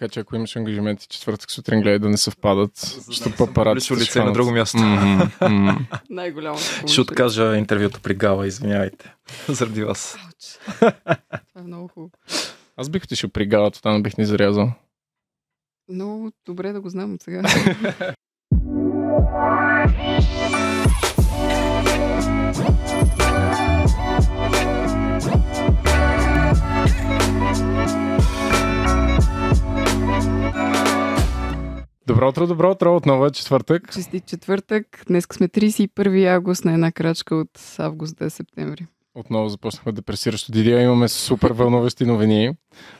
така че ако имаш ангажименти четвъртък сутрин, гледай да не съвпадат. Защото папараците лице на друго място. Най-голямо. Ще откажа интервюто при Гала, извинявайте. Заради вас. Това е много хубаво. Аз бих отишъл при Гала, там бих ни зарязал. Много добре да го знам от сега. Добро утро, отново е четвъртък. Честит четвъртък. Днес сме 31 август на една крачка от август до септември. Отново започнахме депресиращо Дидия. Имаме супер вълнуващи новини.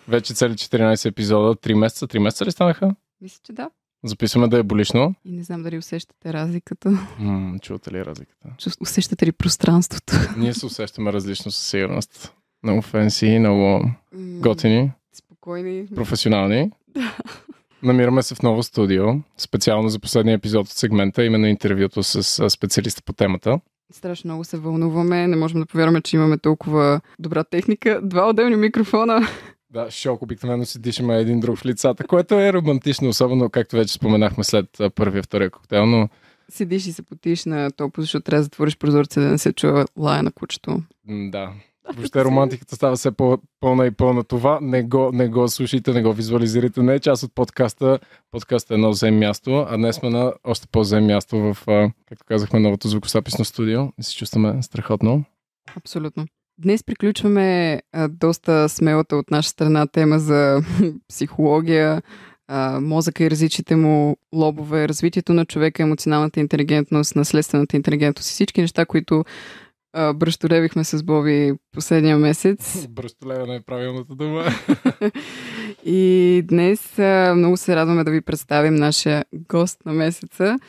Вече цели 14 епизода. 3 месеца. 3 месеца ли станаха? Мисля, че да. Записваме да е болишно. И не знам дали усещате разликата. Чувате ли разликата? Усещате ли пространството? Ние се усещаме различно със сигурност. Много фенси, много готини. Спокойни. Професионални. Намираме се в ново студио, специално за последния епизод от сегмента, именно интервюто с специалиста по темата. Страшно много се вълнуваме, не можем да повярваме, че имаме толкова добра техника. 2 отделни микрофона. Да, шок, обикновено си дишаме един друг в лицата, което е романтично, особено както вече споменахме след първия, втория коктейл, но... Седиш и се потиш на топо, защото трябва да затвориш прозорца, да не се чува лая на кучето. Да. Въобще романтиката става все по-пълна и пълна. Това не го слушайте, не го визуализирайте. Не е част от подкаста. Подкастът е едно взем място, а днес сме на още по-взем място в, както казахме, новото звукозаписно студио и се чувстваме страхотно. Абсолютно. Днес приключваме доста смелата от наша страна тема за психология, мозъка и различните му лобове, развитието на човека, емоционалната интелигентност, наследствената интелигентност и всички неща, които бръщолевихме с Боби последния месец. Бръщолева е правилната дума. И днес много се радваме да ви представим нашия гост на месеца.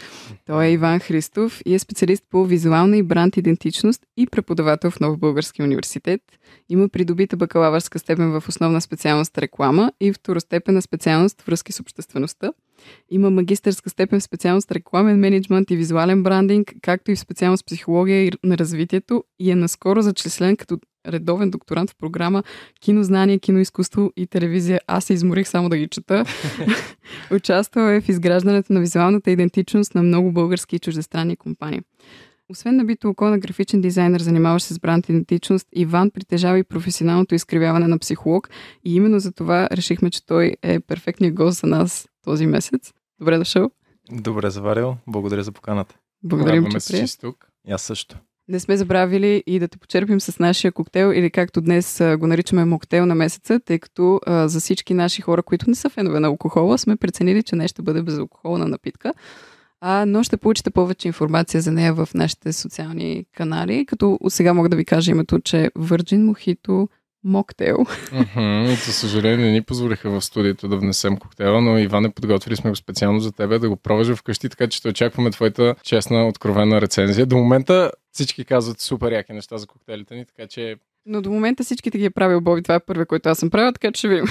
Той е Иван Христов и е специалист по визуална и бранд идентичност и преподавател в Нов български университет. Има придобита бакалавърска степен в основна специалност реклама и второстепенна специалност връзки с обществеността. Има магистърска степен в специалност рекламен мениджмънт и визуален брандинг, както и в специалност психология на развитието и е наскоро зачислен като редовен докторант в програма Кинознание, киноизкуство и телевизия. Аз се изморих само да ги чета. Участвал е в изграждането на визуалната идентичност на много български и чуждестранни компании. Освен набито око на графичен дизайнер, занимаващ се с бранд идентичност, Иван притежава и професионалното изкривяване на психолог и именно за това решихме, че той е перфектният гост за нас този месец. Добре дошъл. Добре заварил. Благодаря за поканата. Благодарим, че си тук. И аз също. Не сме забравили и да те почерпим с нашия коктейл, или както днес го наричаме моктейл на месеца, тъй като за всички наши хора, които не са фенове на алкохола, сме преценили, че не ще бъде безалкохолна напитка. Но ще получите повече информация за нея в нашите социални канали, като сега мога да ви кажа името, че е Virgin Mojito Моктейл. За съжаление не ни позволиха в студиото да внесем коктейла, но Иване, подготвили сме го специално за тебе да го пробваш вкъщи, така че ще очакваме твоята честна, откровена рецензия. До момента всички казват супер яки неща за коктейлите ни, така че... Но до момента всичките ги е правил Боби, това е първият, който аз съм правил, така че ще видим.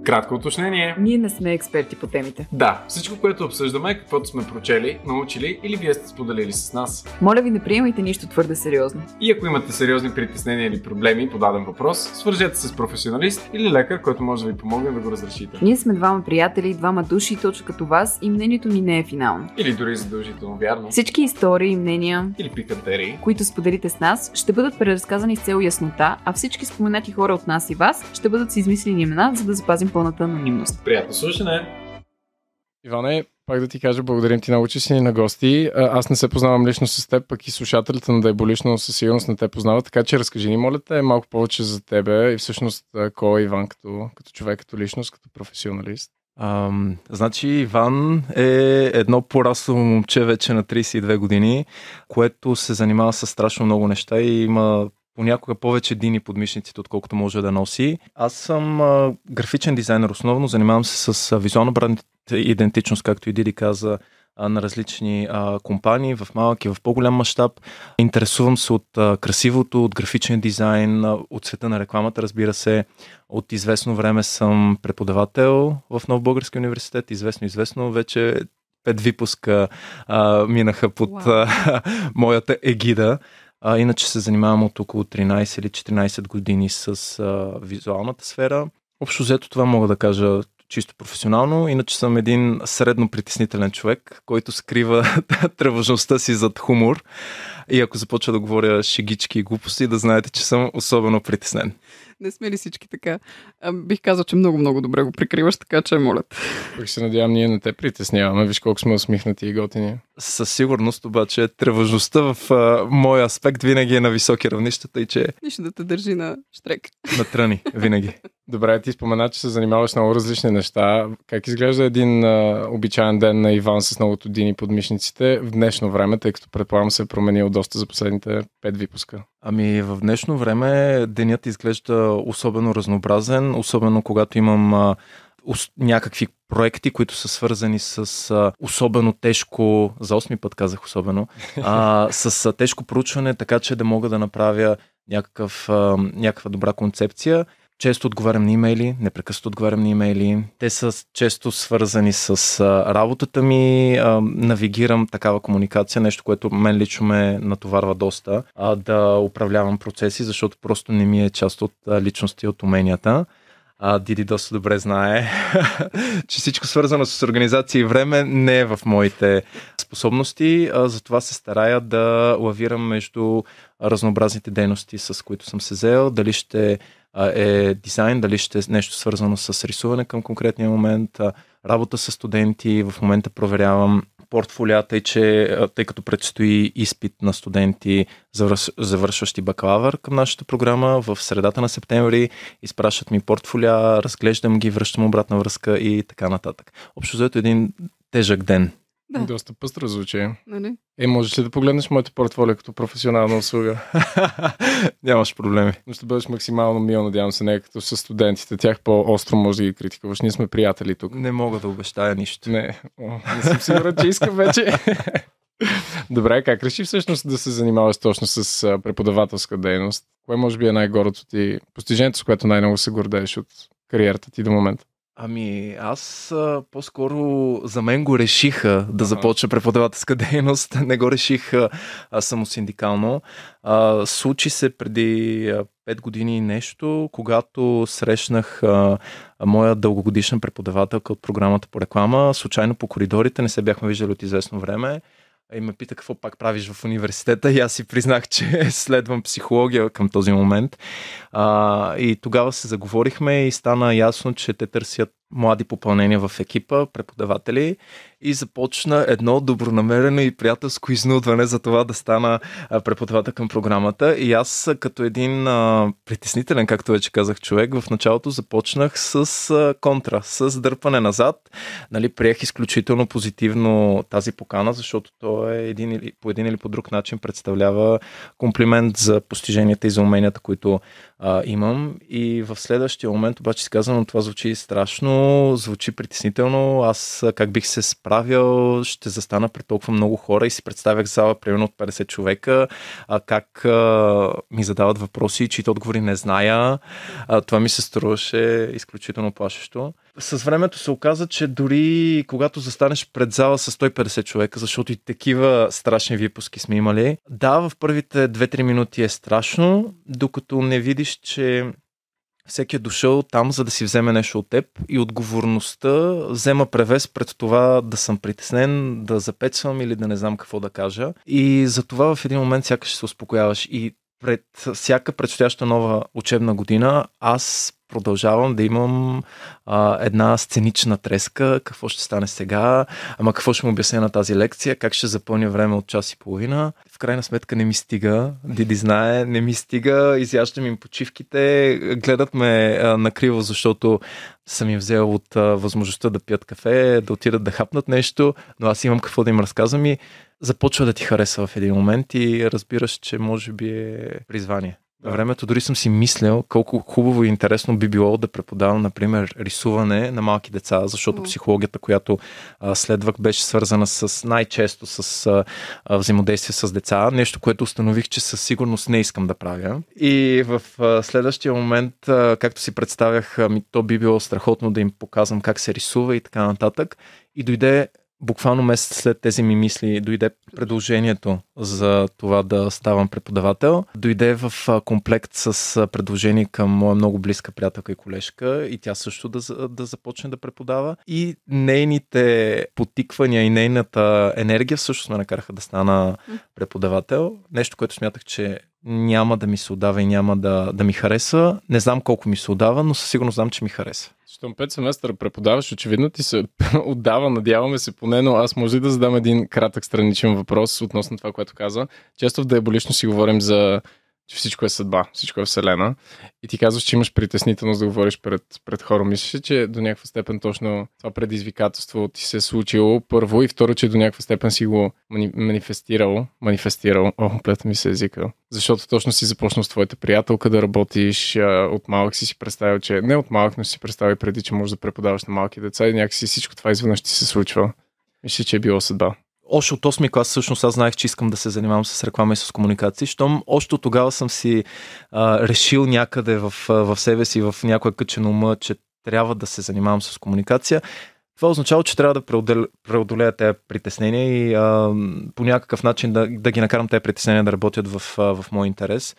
Кратко уточнение. Ние не сме експерти по темите. Да, всичко, което обсъждаме е каквото сме прочели, научили или вие сте споделили с нас. Моля ви, не приемайте нищо твърде сериозно. И ако имате сериозни притеснения или проблеми по даден въпрос, свържете се с професионалист или лекар, който може да ви помогне да го разрешите. Ние сме двама приятели, двама души, точно като вас и мнението ни не е финално. Или дори задължително вярно. Всички истории и мнения, или пикантерии, които споделите с нас, ще бъдат преразказани с цел яснота, а всички споменати хора от нас и вас ще бъдат с измислени имена, за да запазим пълната анонимност. Приятно слушане! Иване, пак да ти кажа, благодарим ти много, че си ни на гости. Аз не се познавам лично с теб, пък и слушателите на Дай Болишно със сигурност не те познават, така че разкажи ни, моля те, малко повече за тебе и всъщност кой е Иван като човек, като личност, като професионалист. Значи Иван е едно порасло момче вече на 32 години, което се занимава с страшно много неща и има понякога повече дини под мишниците, отколкото може да носи. Аз съм графичен дизайнер основно, занимавам се с визуална бранд идентичност, както и Диди каза, на различни компании, в малък и в по-голям мащаб. Интересувам се от красивото, от графичен дизайн, от света на рекламата, разбира се. От известно време съм преподавател в Нов български университет. Известно вече 5 випуска минаха под моята егида. Иначе се занимавам от около 13 или 14 години с визуалната сфера. Общо взето това мога да кажа, чисто професионално. Иначе съм един средно притеснителен човек, който скрива тревожността си зад хумор. И ако започва да говоря шегички и глупости, да знаете, че съм особено притеснен. Не сме ли всички така? Бих казал, че много добре го прикриваш, така че моля. Пък се надявам, ние не те притесняваме. Виж колко сме усмихнати и готини. Със сигурност, обаче, тревожността в моя аспект винаги е на високи равнищата и че... Нищо да те държи на штрек. На тръни, винаги. Добре, ти спомена, че се занимаваш с много различни неща. Как изглежда един обичайен ден на Иван с многото дини под мишниците в днешно време, тъй като предполагам се е променил доста за последните 5 випуска? Ами в днешно време денят изглежда особено разнообразен, особено когато имам някакви проекти, които са свързани с особено тежко, за 8 път казах особено, с тежко проучване, така че да мога да направя някаква добра концепция. Често отговарям на имейли, непрекъснато отговарям на имейли. Те са често свързани с работата ми. Навигирам такава комуникация, нещо, което мен лично ме натоварва доста, да управлявам процеси, защото просто не ми е част от личности, от уменията. Диди доста добре знае, че всичко свързано с организация и време не е в моите способности, затова се старая да лавирам между разнообразните дейности, с които съм се взел, дали ще е дизайн, дали ще е нещо свързано с рисуване към конкретния момент, работа с студенти, в момента проверявам портфолията и че тъй като предстои изпит на студенти, завършващи бакалавър към нашата програма, в средата на септември изпращат ми портфолия, разглеждам ги, връщам обратна връзка и така нататък. Общо взето един тежък ден. Да. Доста пъстро звучи. Нали? Можеш ли да погледнеш моето портфолио като професионална услуга? Нямаш проблеми. Но ще бъдеш максимално мил, надявам се, не като с студентите. Тях по-остро може да ги критикуваш. Ние сме приятели тук. Не мога да обещая нищо. Не съм сигурен, че искам вече. Добре, как реши всъщност да се занимаваш точно с преподавателска дейност? Кое може би е най-гордото ти постижението, с което най-много се гордееш от кариерата ти до момента? Ами аз по-скоро за мен го решиха да започна преподавателска дейност. Не го реших самосиндикално. Случи се преди 5 години нещо, когато срещнах моя дългогодишна преподавателка от програмата по реклама. Случайно по коридорите, не се бяхме виждали от известно време. И ме пита какво пак правиш в университета и аз си признах, че следвам психология към този момент. И тогава се заговорихме и стана ясно, че те търсят млади попълнения в екипа, преподаватели и започна едно добронамерено и приятелско изнудване за това да стана преподавател към програмата. И аз като един притеснителен, както вече казах, човек, в началото започнах с контра, с дърпане назад. Приех изключително позитивно тази покана, защото то е по един или по друг начин представлява комплимент за постиженията и за уменията, които имам. И в следващия момент обаче си казвам, това звучи страшно, звучи притеснително. Аз как бих се справил, ще застана пред толкова много хора и си представях зала примерно от 50 човека, как ми задават въпроси, чието отговори не зная. Това ми се струваше изключително плашещо. С времето се оказа, че дори когато застанеш пред зала с 150 човека, защото и такива страшни випуски сме имали, да, в първите 2-3 минути е страшно, докато не видиш, че всеки е дошъл там, за да си вземе нещо от теб и отговорността взема превес пред това да съм притеснен, да запецвам или да не знам какво да кажа. И затова в един момент сякаш се успокояваш и пред всяка предстояща нова учебна година аз продължавам да имам една сценична треска, какво ще стане сега, какво ще му обясня на тази лекция, как ще запълня време от час и половина. В крайна сметка не ми стига, Диди знае, не ми стига, изяждам им почивките, гледат ме накриво, защото съм им взел от възможността да пият кафе, да отидат да хапнат нещо, но аз имам какво да им разказвам и започва да ти харесва в един момент и разбираш, че може би е призвание. На времето дори съм си мислял колко хубаво и интересно би било да преподавам, например, рисуване на малки деца, защото психологията, която следвах, беше свързана най-често с взаимодействие с деца. Нещо, което установих, че със сигурност не искам да правя. И в следващия момент, както си представях, то би било страхотно да им показвам как се рисува и така нататък. И дойде буквално месец след тези ми мисли дойде предложението за това да ставам преподавател. Дойде в комплект с предложение към моя много близка приятелка и колежка и тя също да започне да преподава. И нейните потиквания и нейната енергия всъщност ме накараха да стана преподавател. Нещо, което смятах, че няма да ми се отдава и няма да ми хареса. Не знам колко ми се отдава, но със сигурност знам, че ми хареса. Щом 5 семестъра преподаваш, очевидно ти се отдава, надяваме се поне, но аз може ли да задам един кратък страничен въпрос относно това, което каза. Често в Диаболично си говорим за че всичко е съдба, всичко е вселена и ти казваш, че имаш притеснителност да говориш пред хора. Мислиш ли, че до някаква степен точно това предизвикателство ти се е случило първо и второ, че до някаква степен си го манифестирал, плета ми се езика, защото точно си започнал с твоята приятелка да работиш, от малък си представил, че не от малък, но си представил преди, че можеш да преподаваш на малки деца и някакси всичко това изведнъж ти се случва. Мисля, че е било съдба. Още от 8-ми клас всъщност аз знаех, че искам да се занимавам с реклама и с комуникации. Щом още от тогава съм си решил някъде в себе си, в някоя кътчена ума, че трябва да се занимавам с комуникация. Това означава, че трябва да преодолея тези притеснения и по някакъв начин да ги накарам тези притеснения да работят в мой интерес.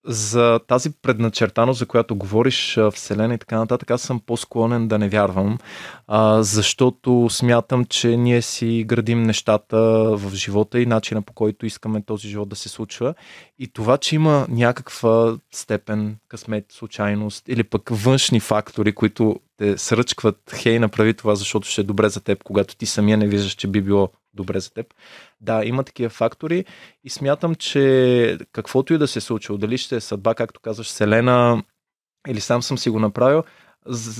За тази предначертаност, за която говориш, Вселена и така нататък, аз съм по-склонен да не вярвам, защото смятам, че ние си градим нещата в живота и начина, по който искаме този живот да се случва. И това, че има някаква степен късмет, случайност или пък външни фактори, които те сръчкват, хей, направи това, защото ще е добре за теб, когато ти самия не виждаш, че би било добре за теб. Да, има такива фактори и смятам, че каквото и да се случва, дали ще е съдба, както казваш, Вселена, или сам съм си го направил,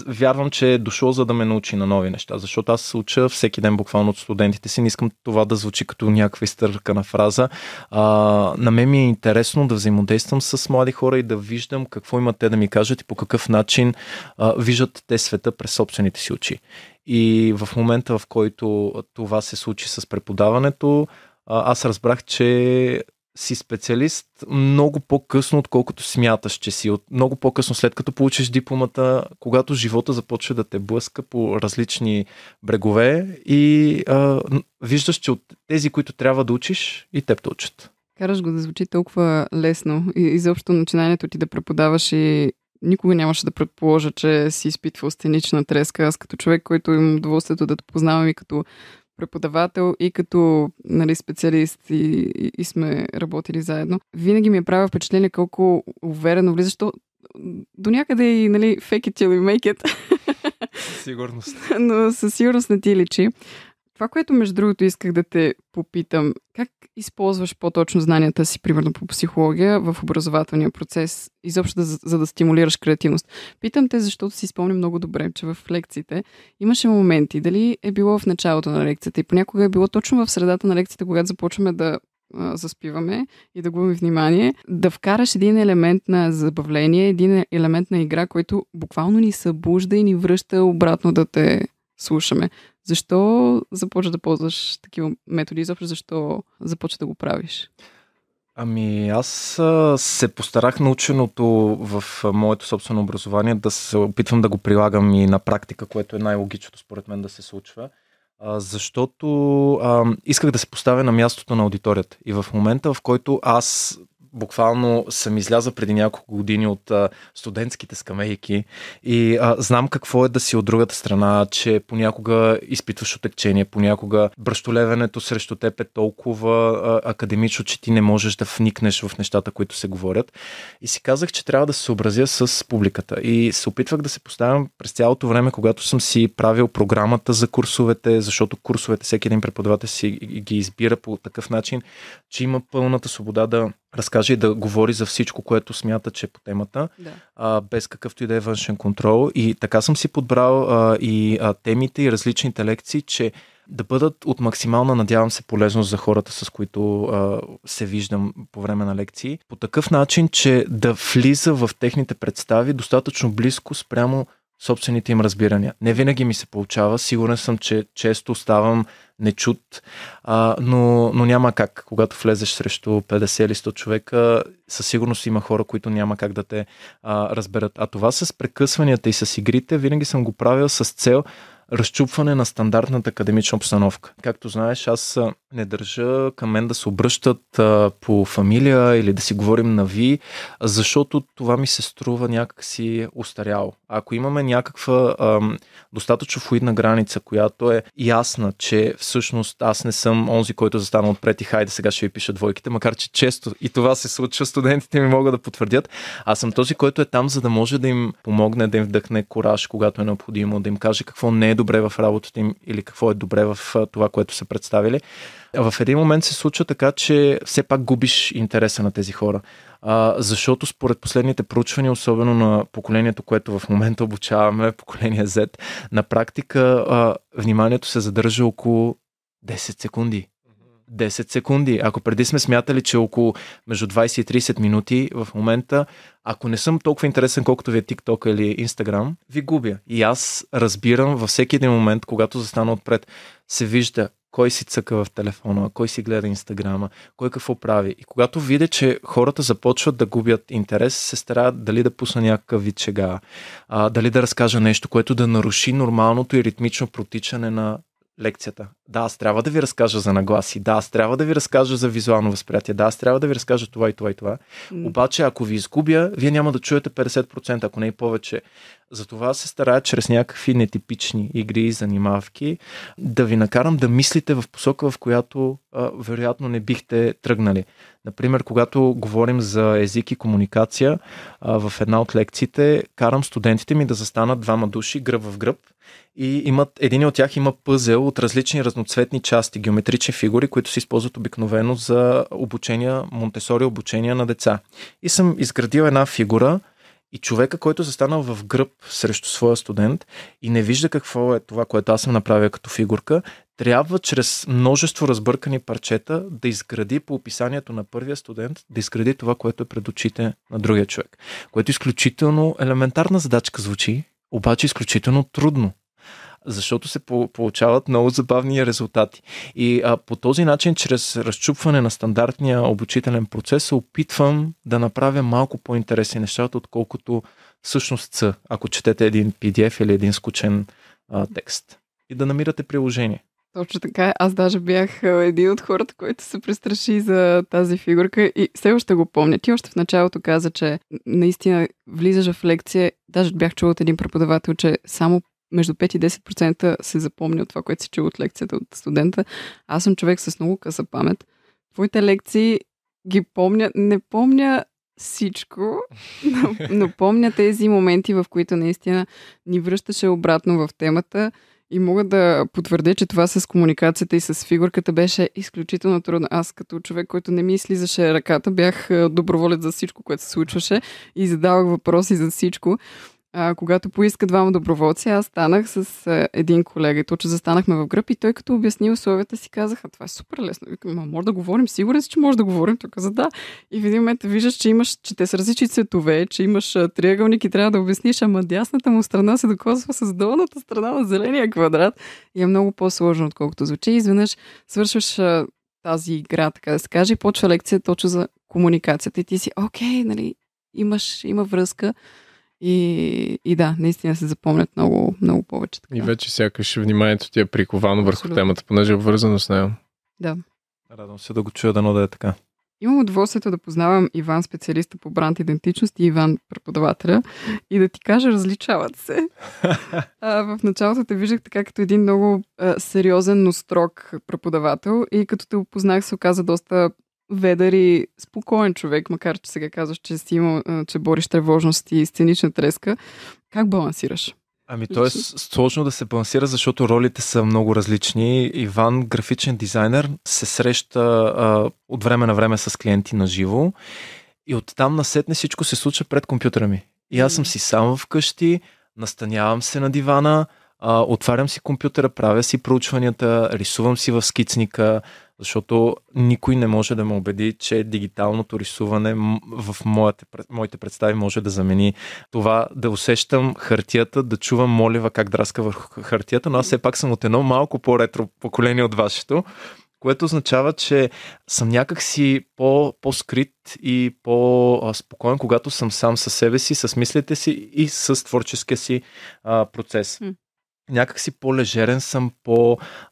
вярвам, че е дошло за да ме научи на нови неща, защото аз се уча всеки ден буквално от студентите си, не искам това да звучи като някаква изтъркана фраза. На мен ми е интересно да взаимодействам с млади хора и да виждам какво имат те да ми кажат и по какъв начин виждат те света през собствените си очи. И в момента, в който това се случи с преподаването, аз разбрах, че си специалист много по-късно, отколкото смяташ, че си. Много по-късно, след като получиш дипломата, когато живота започва да те блъска по различни брегове и виждаш, че от тези, които трябва да учиш, и теб те учат. Караш го да звучи толкова лесно и изобщо начинанието ти да преподаваш и никога нямаше да предположа, че си изпитвал сценична треска. Аз като човек, който имам удоволствието да те познавам и като преподавател и като специалист и сме работили заедно, винаги ми е правил впечатление колко уверено влизаш. До някъде и fake it till you make it. Сигурност. Но със сигурност не ти личи. Това, което между другото исках да те попитам, как използваш по-точно знанията си, примерно по психология, в образователния процес, изобщо за да стимулираш креативност? Питам те, защото си спомням много добре, че в лекциите имаше моменти, дали е било в началото на лекцията и понякога е било точно в средата на лекцията, когато започваме да заспиваме и да губим внимание, да вкараш един елемент на забавление, един елемент на игра, който буквално ни събужда и ни връща обратно да те слушаме. Защо започва да ползваш такива методи? Изобщо защо започва да го правиш? Ами аз се постарах наученото в моето собствено образование да се опитвам да го прилагам и на практика, което е най-логичното според мен да се случва. Защото исках да се поставя на мястото на аудиторията. И в момента, в който аз буквално съм изляза преди няколко години от студентските скамейки и знам какво е да си от другата страна, че понякога изпитваш отегчение, понякога бръщолевенето срещу теб е толкова академично, че ти не можеш да вникнеш в нещата, които се говорят. И си казах, че трябва да се съобразя с публиката. И се опитвах да се поставям през цялото време, когато съм си правил програмата за курсовете, защото курсовете всеки един преподавател си ги избира по такъв начин, че има пълната свобода да разкаже и да говори за всичко, което смята, че е по темата, без какъвто и да е външен контрол. И така съм си подбрал темите и различните лекции, че да бъдат от максимална, надявам се, полезност за хората, с които се виждам по време на лекции. По такъв начин, че да влиза в техните представи достатъчно близко спрямо собствените им разбирания. Не винаги ми се получава. Сигурен съм, че често оставам нечут, но няма как. Когато влезеш срещу 50 или 100 човека, със сигурност има хора, които няма как да те разберат. А това с прекъсванията и с игрите винаги съм го правил с цел разчупване на стандартната академична обстановка. Както знаеш, аз не държа към мен да се обръщат по фамилия или да си говорим на ви, защото това ми се струва някакси устаряло. Ако имаме някаква достатъчно флуидна граница, която е ясна, че всъщност аз не съм онзи, който застана отпред и хайде сега ще ви пиша двойките, макар че често и това се случва, студентите ми могат да потвърдят. Аз съм този, който е там, за да може да им помогне, да им вдъхне кураж, когато е необходимо, да им каже какво не е добре в работата им или какво е добре в това, което са представили. В един момент се случва така, че все пак губиш интереса на тези хора. Защото според последните проучвания, особено на поколението, което в момента обучаваме, поколение Z, на практика вниманието се задържа около 10 секунди. 10 секунди. Ако преди сме смятали, че около между 20 и 30 минути, в момента, ако не съм толкова интересен, колкото ви е TikTok или Instagram, ви губя. И аз разбирам във всеки един момент, когато застана отпред, се вижда кой си цъка в телефона, кой си гледа Инстаграма, кой какво прави. И когато видя, че хората започват да губят интерес, се стараят дали да пусна някакъв вид шега, дали да разкажа нещо, което да наруши нормалното и ритмично протичане на лекцията. Да, аз трябва да ви разкажа за нагласи. Да, аз трябва да ви разкажа за визуално възприятие. Да, аз трябва да ви разкажа това и това и това. Обаче, ако ви изгубя, вие няма да чуете 50%, ако не и повече. Затова се старая чрез някакви нетипични игри и занимавки да ви накарам да мислите в посока, в която вероятно не бихте тръгнали. Например, когато говорим за език и комуникация, в една от лекциите карам студентите ми да застанат двама души гръб в гръб и един от тях има пъзел от различни разноцветни части, геометрични фигури, които се използват обикновено за обучение, Монтесори обучение на деца. И съм изградил една фигура и човека, който застанал в гръб срещу своя студент и не вижда какво е това, което аз съм направил като фигурка, трябва чрез множество разбъркани парчета да изгради по описанието на първия студент, да изгради това, което е пред очите на другия човек. Което изключително елементарна задачка звучи, обаче изключително трудно. Защото се получават много забавни резултати. И по този начин, чрез разчупване на стандартния обучителен процес, се опитвам да направя малко по-интересни нещата, отколкото всъщност са, ако четете един PDF или един скучен текст. И да намирате приложение. Точно така. Аз даже бях един от хората, който се престраши за тази фигурка и все още го помня. Ти още в началото каза, че наистина влизаш в лекция. Даже бях чула от един преподавател, че само между 5 и 10% се запомня от това, което си чул от лекцията от студента. Аз съм човек с много къса памет. Твоите лекции ги помня. Не помня всичко, но помня тези моменти, в които наистина ни връщаше обратно в темата и мога да потвърдя, че това с комуникацията и с фигурката беше изключително трудно. Аз като човек, който не ми слизаше ръката, бях доброволец за всичко, което се случваше и задавах въпроси за всичко. Когато поиска двама доброволци, аз станах с един колега и точно застанахме в гръб и той като обясни условията си казаха, това е супер лесно. Викам, може да говорим, сигурен си, че може да говорим. Той каза да. И в един момент виждаш, че те са различни цветове, че имаш триъгълник и трябва да обясниш, ама дясната му страна се докосва с долната страна на зеления квадрат и е много по-сложно, отколкото звучи. И изведнъж свършваш тази игра, така да се каже, и почва лекция точно за комуникацията. И ти си, окей, нали, има връзка. И да, наистина се запомнят много, много повече. Така. И вече сякаш вниманието ти е приковано върху темата, понеже е обвързано с нея. Да. Радвам се да го чуя, дано да е така. Имам удоволствието да познавам Иван, специалиста по бранд идентичност, и Иван, преподавателя, и да ти кажа, различават се. В началото те виждах така като един много сериозен, но строг преподавател и като те опознах се оказа доста ведър и спокоен човек, макар че сега казваш, че си имал, че бориш тревожност и сценична треска. Как балансираш? Ами то е сложно да се балансира, защото ролите са много различни. Иван, графичен дизайнер, се среща от време на време с клиенти на живо и оттам насетне всичко се случва пред компютъра ми. И аз съм си сам вкъщи, настанявам се на дивана, отварям си компютъра, правя си проучванията, рисувам си в скицника, защото никой не може да ме убеди, че дигиталното рисуване в моите представи може да замени това да усещам хартията, да чувам молива как драска върху хартията, но аз все пак съм от едно малко по-ретро поколение от вашето, което означава, че съм някакси по-скрит и по-спокоен, когато съм сам със себе си, с мислите си и с творческия си процес. някак си по-лежерен съм,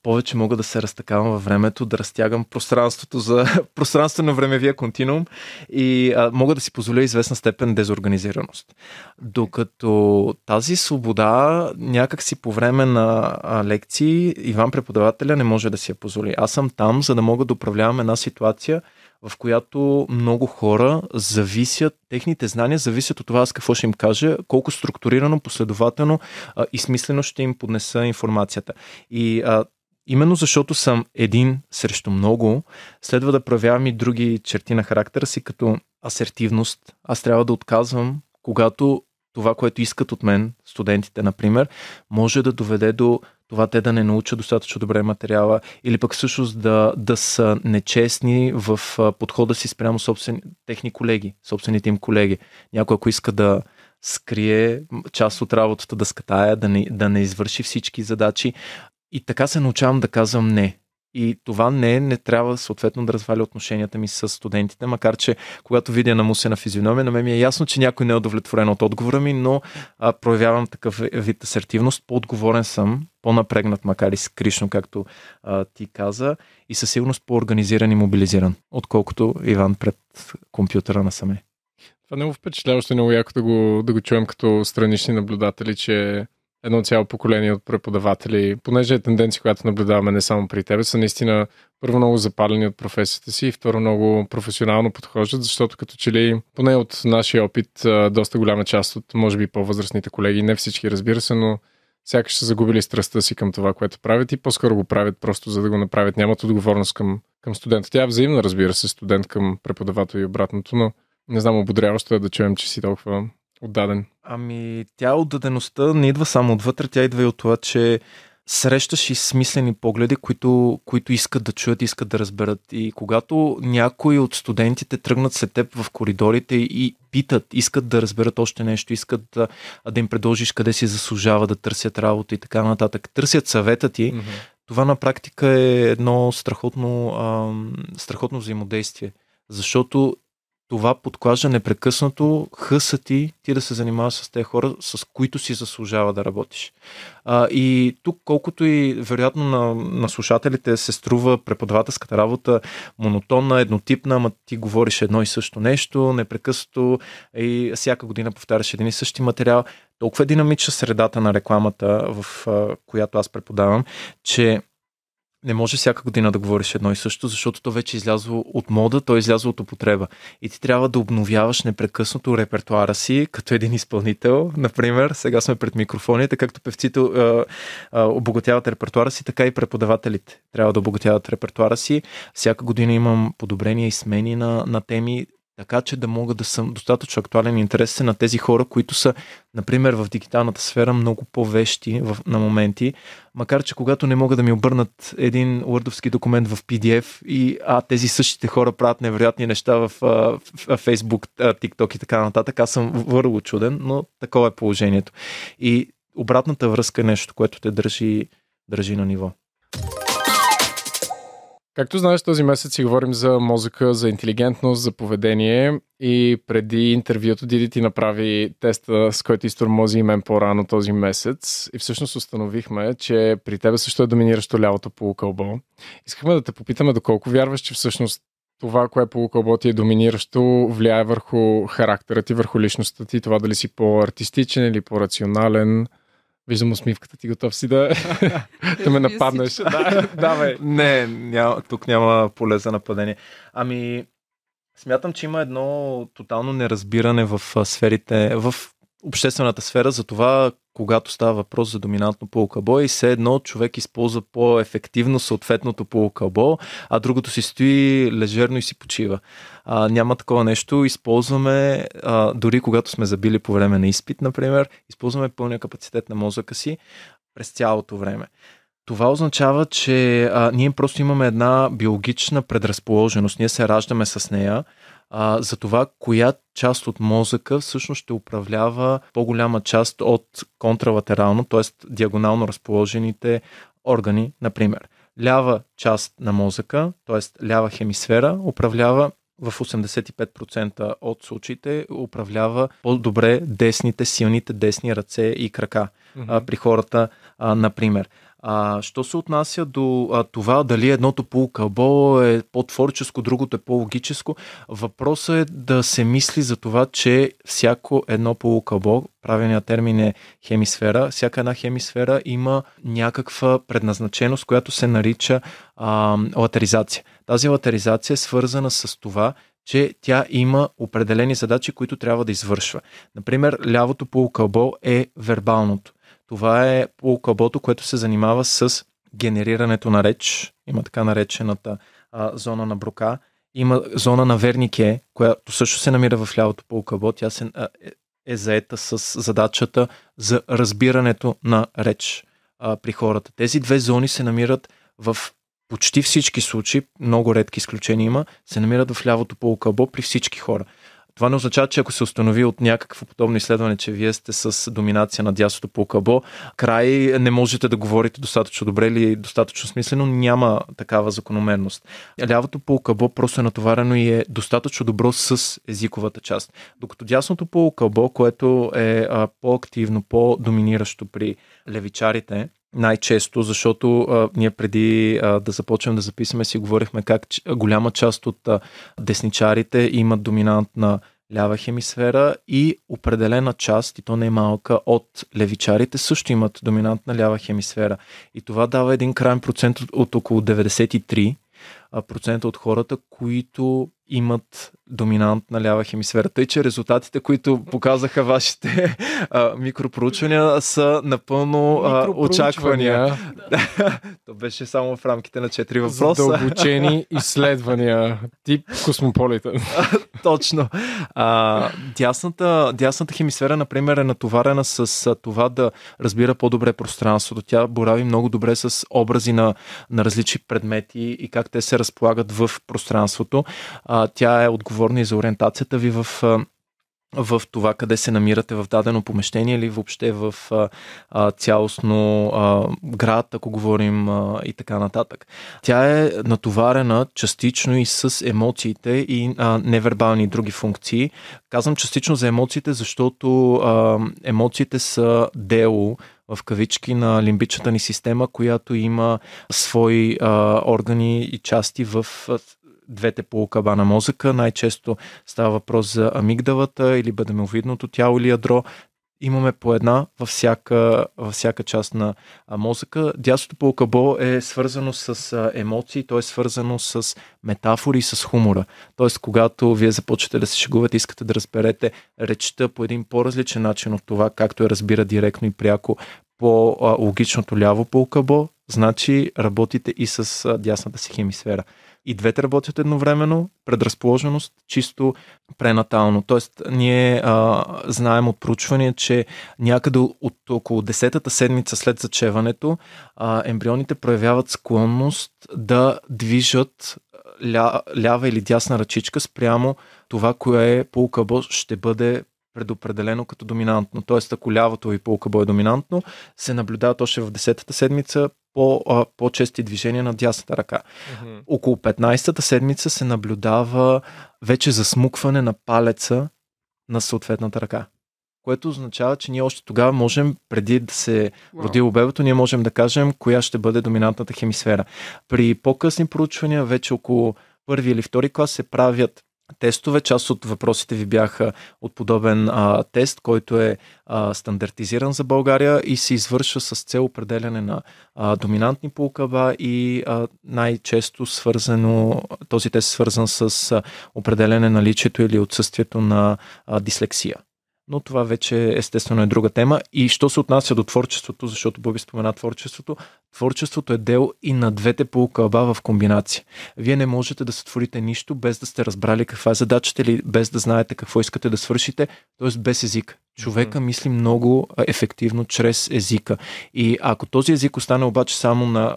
повече мога да се разтакавам във времето, да разтягам пространството за пространствено времевия континуум и мога да си позволя известна степен дезорганизираност. Докато тази свобода някак си по време на лекции Иван преподавателя не може да си я позволи. Аз съм там, за да мога да управлявам една ситуация, в която много хора техните знания зависят от това аз какво ще им кажа, колко структурирано, последователно и смислено ще им поднеса информацията. И именно защото съм един срещу много, следва да проявявам и други черти на характера си, като асертивност. Аз трябва да отказвам, когато това, което искат от мен, студентите, например, може да доведе до това те да не научат достатъчно добре материала или пък всъщност да са нечестни в подхода си спрямо собствените им колеги. Някой, ако иска да скрие част от работата, да скатая, да не извърши всички задачи. И така се научавам да казвам не. И това не трябва съответно да разваля отношенията ми с студентите, макар че когато видя намусена физиономия, на мен ми е ясно, че някой не е удовлетворен от отговора ми, но проявявам такъв вид асертивност, по-отговорен съм, по-напрегнат, макар и скришно, както ти каза, и със сигурност по-организиран и мобилизиран, отколкото Иван пред компютъра насаме. Това не го впечатлява, още много яко да го чуем като странични наблюдатели, че едно цяло поколение от преподаватели, понеже е тенденция, която наблюдаваме не само при тебе, са наистина първо много запалени от професията си и второ много професионално подхождат, защото като че ли, поне от нашия опит, доста голяма част от, може би, по-възрастните колеги, не всички, разбира се, но сякаш са загубили страстта си към това, което правят и по-скоро го правят просто за да го направят. Нямат отговорност към студента. Тя е взаимна, разбира се, студент към преподавател и обратното, но не знам, ободряващо е да чуем, че си толкова отдаден. Тя отдадеността не идва само отвътре, тя идва и от това, че срещаш и смислени погледи, които искат да чуят, искат да разберат. И когато някои от студентите тръгнат след теб в коридорите и питат, искат да разберат още нещо, искат да им предложиш къде си заслужава да търсят работа и така нататък, търсят съвета ти, това на практика е едно страхотно взаимодействие. Защото това подклажда непрекъснато хъса ти да се занимаваш с тези хора, с които си заслужава да работиш. И тук, колкото и вероятно на слушателите се струва преподавателската работа монотонна, еднотипна, ама ти говориш едно и също нещо, непрекъснато и всяка година повтаряш един и същи материал, толкова е динамична средата на рекламата, в която аз преподавам, че не може всяка година да говориш едно и също, защото то вече е излязло от мода, то е излязло от употреба. И ти трябва да обновяваш непрекъснато репертуара си, като един изпълнител. Например, сега сме пред микрофоните, както певците обогатяват репертуара си, така и преподавателите трябва да обогатяват репертуара си. Всяка година имам подобрения и смени на теми, така че да мога да съм достатъчно актуален и интересен на тези хора, които са, например, в дигиталната сфера много по-вещи на моменти, макар че когато не могат да ми обърнат един Word-овски документ в PDF и тези същите хора правят невероятни неща в Facebook, TikTok и така нататък, аз съм върху чуден, но такова е положението. И обратната връзка е нещо, което те държи на ниво. Както знаеш, този месец си говорим за мозъка, за интелигентност, за поведение и преди интервюто Диди ти направи теста, с който изтормози и мен по-рано този месец и всъщност установихме, че при тебе също е доминиращо лявото полукълбо. Искахме да те попитаме доколко вярваш, че всъщност това, кое полукълбо ти е доминиращо, влияе върху характера ти, върху личността ти, това дали си по-артистичен или по-рационален. Виждам усмивката ти, готов си да ме нападнеш. Давай. Тук няма поле за нападение. Смятам, че има едно тотално неразбиране в сферите, в обществената сфера за това, когато става въпрос за доминантно полукълбо и все едно човек използва по-ефективно съответното полукълбо, а другото си стои лежерно и си почива. Няма такова нещо. Използваме, дори когато сме забили по време на изпит, например, използваме пълния капацитет на мозъка си през цялото време. Това означава, че ние просто имаме една биологична предразположеност. Ние се раждаме с нея. За това, коя част от мозъка всъщност ще управлява по-голяма част от контралатерално, т.е. диагонално разположените органи, например. Лява част на мозъка, т.е. лява хемисфера, управлява в 85% от случаите управлява по-добре силните десни ръце и крака при хората, например. Що се отнася до това дали едното полукълбо е по-творческо, другото е по-логическо, въпросът е да се мисли за това, че всяко едно полукълбо, правилният термин е хемисфера, всяка една хемисфера има някаква предназначеност, която се нарича латеризация. Тази латеризация е свързана с това, че тя има определени задачи, които трябва да извършва. Например, лявото полукълбо е вербалното. Това е полукълбото, което се занимава с генерирането на реч. Има така наречената зона на Брока. Има зона на Вернике, която също се намира в лявото полукълбо. Тя е заета с задачата за разбирането на реч при хората. Тези две зони се намират в почти всички случаи, много редки изключения има, се намират в лявото полукълбо при всички хора. Това не означава, че ако се установи от някакво подобно изследване, че вие сте с доминация на дясното полукълбо, не можете да говорите достатъчно добре или достатъчно смислено, няма такава закономерност. Лявото полукълбо просто е натоварено и е достатъчно добро с езиковата част. Докато дясното полукълбо, което е по-активно, по-доминиращо при левичарите, най-често, защото ние преди да започнем да записваме си говорихме как голяма част от десничарите имат доминантна лява хемисфера и определена част, и то не е малка, от левичарите също имат доминантна лява хемисфера. И това дава един крайен процент от около 93% от хората, които имат доминантна лява хемисфера. Тъй, че резултатите, които показаха вашите микропроучвания, са напълно очаквания. То беше само в рамките на 4 въпроса. Задълбочени изследвания. Тип Космополитен. Точно. Дясната хемисфера, например, е натоварена с това да разбира по-добре пространството. Тя борави много добре с образи на различни предмети и как те се разполагат в пространството. Тя е отговорна и за ориентацията ви в това къде се намирате в дадено помещение или въобще в цялостно град, ако говорим и така нататък. Тя е натоварена частично и с емоциите и невербални и други функции. Казвам частично за емоциите, защото емоциите са дело в кавички на лимбичната ни система, която има свои органи и части в двете полукълба на мозъка. Най-често става въпрос за амигдалата или бедемовидното тяло или ядро. Имаме по една във всяка част на мозъка. Дясното полукълбо е свързано с емоции, то е свързано с метафори и с хумора. Тоест, когато вие започвате да се шегувате, искате да разберете речта по един по-различен начин от това, както я разбира директно и пряко по логичното ляво полукълбо, значи работите и с дясната си хемисфера. И двете работят едновременно, предразположеност чисто пренатално. Тоест, ние знаем от проучвания, че някъде от около 10-та седмица след зачеването ембрионите проявяват склонност да движат лява или дясна ръчичка спрямо това, кое полукълбо ще бъде предопределено като доминантно. Тоест, ако лявото ви полукълбо е доминантно, се наблюдават още в 10-та седмица по-чести движения на дясната ръка. Около 15-та седмица се наблюдава вече засмукване на палеца на съответната ръка. Което означава, че ние още тогава можем, преди да се роди бебето, ние можем да кажем коя ще бъде доминантната хемисфера. При по-късни проучвания, вече около първи или втори клас, се правят тестове. Част от въпросите ви бяха от подобен тест, който е стандартизиран за България и се извършва с цел определяне на доминантни полукълба и най-често този тест е свързан с определяне наличието или отсъствието на дислексия. Но това вече естествено е друга тема. И що се отнася до творчеството, защото Боби спомена творчеството е дело и на двете полукълба в комбинация. Вие не можете да сътворите нищо без да сте разбрали каква е задачата или без да знаете какво искате да свършите, т.е. без език. Човека мисли много ефективно чрез езика. И ако този език остане обаче само на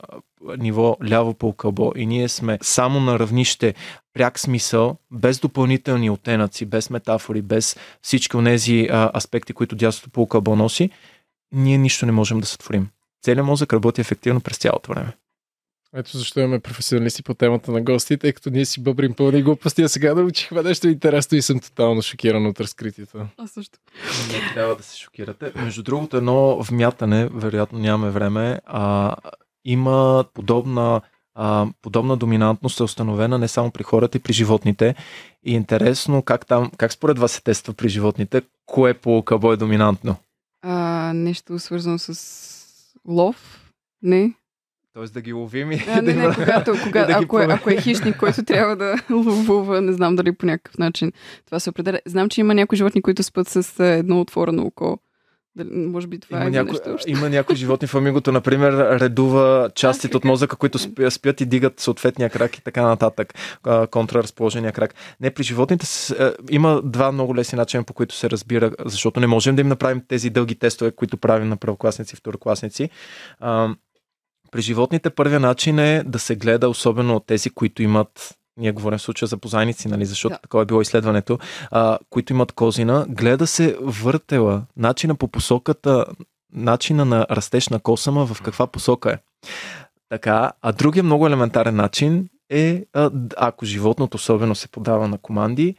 ниво ляво полукълбо и ние сме само на равнище пряк смисъл, без допълнителни оттенъци, без метафори, без всички от тези аспекти, които дясното полукълбо носи, ние нищо не можем да сътворим. Целият мозък работи ефективно през цялото време. Ето защо имаме професионалисти по темата на гости, тъй като ние си бъбрим пълни глупости, а сега научихме нещо интересно и съм тотално шокиран от разкритието. Аз също. Не трябва да се шокирате. Между другото, едно вмятане, вероятно нямаме време, има подобна доминантност е установена не само при хората и при животните. И интересно как според вас се тества при животните, кое по кълбо е доминантно? Нещо свързано с лов? Не. Тоест да ги ловим и ако е хищник, който трябва да ловува, не знам дали по някакъв начин това се определя. Знам, че има някои животни, които спят с едно отворено око. Може би това нещо. Има някои животни в амигото, например, редува частите от мозъка, които спят и дигат съответния крак и така нататък. Контраразположения крак. Не, при животните има два много лесни начина, по които се разбира, защото не можем да им направим тези дълги тестове, които правим на първокласници и второкласници. При животните първият начин е да се гледа, особено от тези, които имат, ние говорим в случая за бозайници, нали, защото такова е било изследването, които имат козина, гледа се въртела, начина по посоката, начина на растеж на косама, в каква посока е. Така, а другия много елементарен начин е, ако животното особено се подава на команди,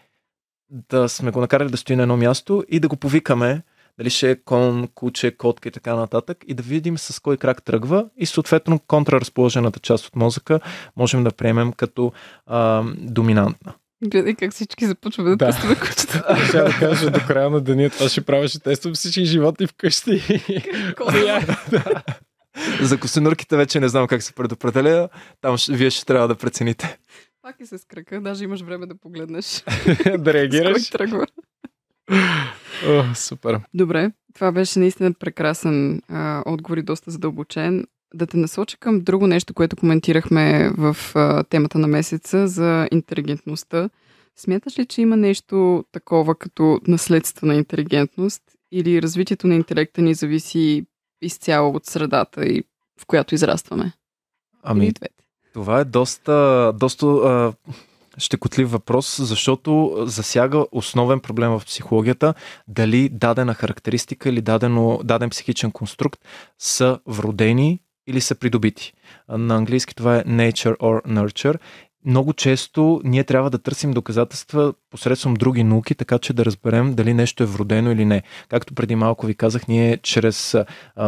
да сме го накарали да стои на едно място и да го повикаме, дали ще е кон, куче, котка и така нататък, и да видим с кой крак тръгва и съответно контраразположената част от мозъка можем да приемем като доминантна. Гледай как всички започваме да тестваме кучета. Ще да кажа, до края на деня това ще правеше тество всички животни вкъщи. За косинурките вече не знам как се предопределя. Там вие ще трябва да прецените. Пак и с крака, даже имаш време да погледнеш. Да реагираш. С кой тръгва. Супер. Добре, това беше наистина прекрасен отговор и доста задълбочен. Да те насоча към друго нещо, което коментирахме в темата на месеца за интелигентността. Смяташ ли, че има нещо такова като наследствена интелигентност или развитието на интелекта ни зависи изцяло от средата, в която израстваме? Ами, това е доста щекотлив въпрос, защото засяга основен проблем в психологията, дали дадена характеристика или даден психичен конструкт са вродени или са придобити. На английски това е nature or nurture. Много често ние трябва да търсим доказателства посредством други науки, така че да разберем дали нещо е вродено или не. Както преди малко ви казах, ние чрез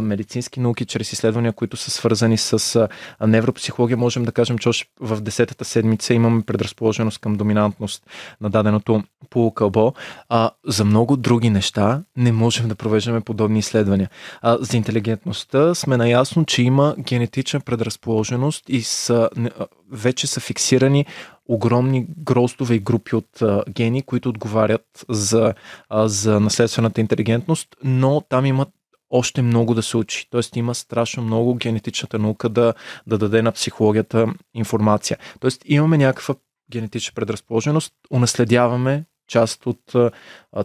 медицински науки, чрез изследвания, които са свързани с невропсихология, можем да кажем, че още в 10-та седмица имаме предразположеност към доминантност на даденото полукълбо. За много други неща не можем да провеждаме подобни изследвания. За интелигентността сме наясно, че има генетична предразположеност и вече са фиксирани огромни гроздове и групи от гени, които отговарят за наследствената интелигентност, но там имат още много да се учи. Тоест има страшно много генетичната наука да даде на психологията информация. Тоест имаме някаква генетична предразположеност, унаследяваме част от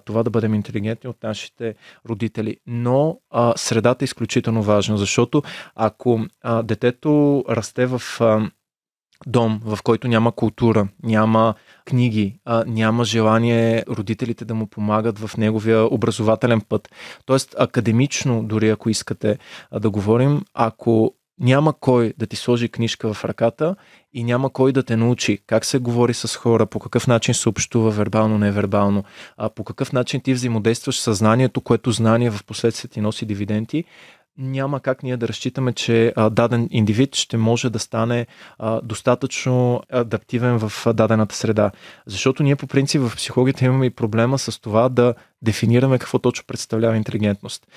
това да бъдем интелигентни от нашите родители. Но средата е изключително важна, защото ако детето расте в дом, в който няма култура, няма книги, няма желание родителите да му помагат в неговия образователен път. Тоест, академично, дори ако искате да говорим, ако няма кой да ти сложи книжка в ръката и няма кой да те научи как се говори с хора, по какъв начин се общува вербално, невербално, по какъв начин ти взаимодействаш със знанието, което знание в последствие ти носи дивиденти, няма как ние да разчитаме, че даден индивид ще може да стане достатъчно адаптивен в дадената среда. Защото ние по принцип в психологията имаме и проблема с това да дефинираме какво точно представлява интелигентност.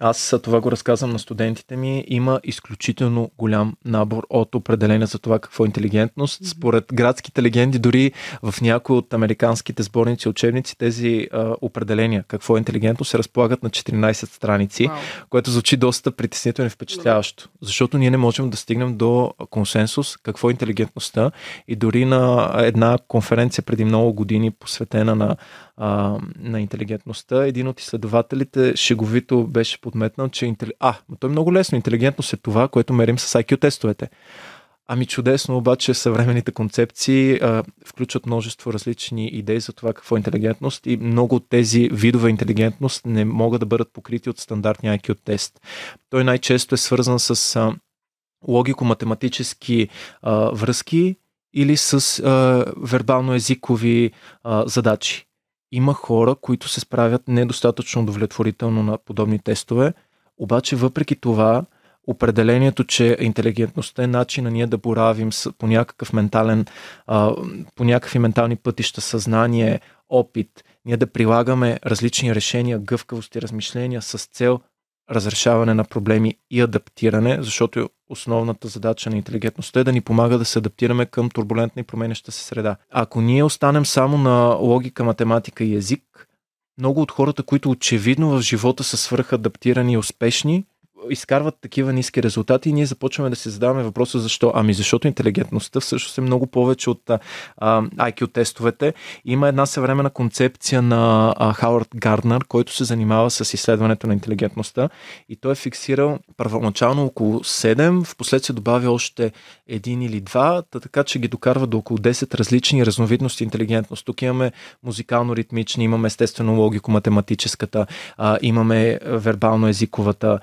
Аз това го разказвам на студентите ми. Има изключително голям набор от определения за това какво е интелигентност. Според градските легенди, дори в някои от американските сборници, учебници, тези определения какво е интелигентност се разполагат на 14 страници, което звучи доста притеснително и впечатляващо. Защото ние не можем да стигнем до консенсус какво е интелигентността и дори на една конференция преди много години, посветена на интелигентността, един от изследователите шеговито беше подметнал, че то е много лесно. Интелигентност е това, което мерим с IQ тестовете. Ами чудесно, обаче съвременните концепции включват множество различни идеи за това какво е интелигентност и много от тези видове интелигентност не могат да бъдат покрити от стандартния IQ тест. Той най-често е свързан с логико-математически връзки или с вербално-езикови задачи. Има хора, които се справят недостатъчно удовлетворително на подобни тестове, обаче въпреки това определението, че интелигентността е начина ние да боравим по някакъв по някакви ментални пътища, съзнание, опит, ние да прилагаме различни решения, гъвкавост и размишления с цел разрешаване на проблеми и адаптиране, защото основната задача на интелигентността е да ни помага да се адаптираме към турбулентна и променяща се среда. Ако ние останем само на логика, математика и език, много от хората, които очевидно в живота са свръхадаптирани и успешни, изкарват такива ниски резултати и ние започваме да се задаваме въпроса защо. Защото интелигентността всъщност е много повече от IQ тестовете. Има една съвременна концепция на Хауърд Гарднер, който се занимава с изследването на интелигентността и той е фиксирал първоначално около 7, в последствие добавя още 1 или 2, така че ги докарва до около 10 различни разновидности интелигентност. Тук имаме музикално-ритмични, имаме естествено логико-математическата, имаме вербално-езиковата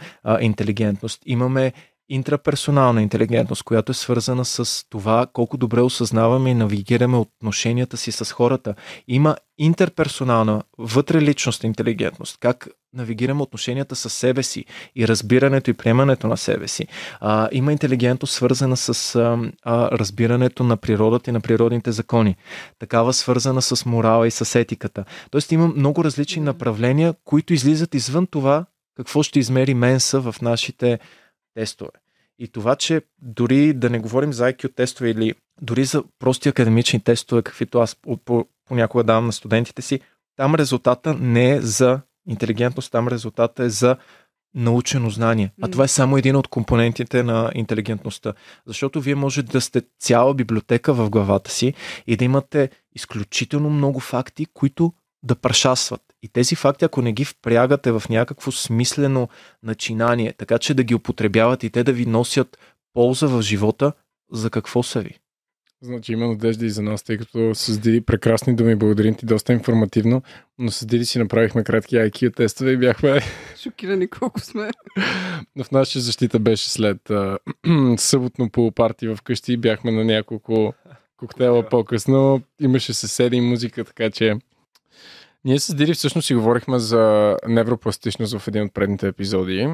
интелигентност. Имаме интраперсонална интелигентност, която е свързана с това колко добре осъзнаваме и навигираме отношенията си с хората. Има интерперсонална, вътреличностна интелигентност, как навигираме отношенията с себе си и разбирането и приемането на себе си. Има интелигентност, свързана с разбирането на природата и на природните закони. Такава свързана с морала и с етиката. Тоест има много различни направления, които излизат извън това какво ще измери Менса в нашите тестове. И това, че дори да не говорим за IQ тестове или дори за прости академични тестове, каквито аз понякога давам на студентите си, там резултата не е за интелигентност, там резултата е за научено знание. А това е само един от компонентите на интелигентността. Защото вие може да сте цяла библиотека в главата си и да имате изключително много факти, които да прашасват. И тези факти, ако не ги впрягате в някакво смислено начинание, така че да ги употребявате и те да ви носят полза в живота, за какво са ви? Значи има надежда и за нас, тъй като с Диди прекрасни думи, благодарим ти, доста информативно, но с Диди си направихме кратки IQ тестове и бяхме... Шокирани колко сме. В нашата защита беше след съботно полупарти вкъщи и бяхме на няколко коктейла по-късно. Имаше съседи и музика, така че ние с Диди всъщност си говорихме за невропластичност в един от предните епизоди.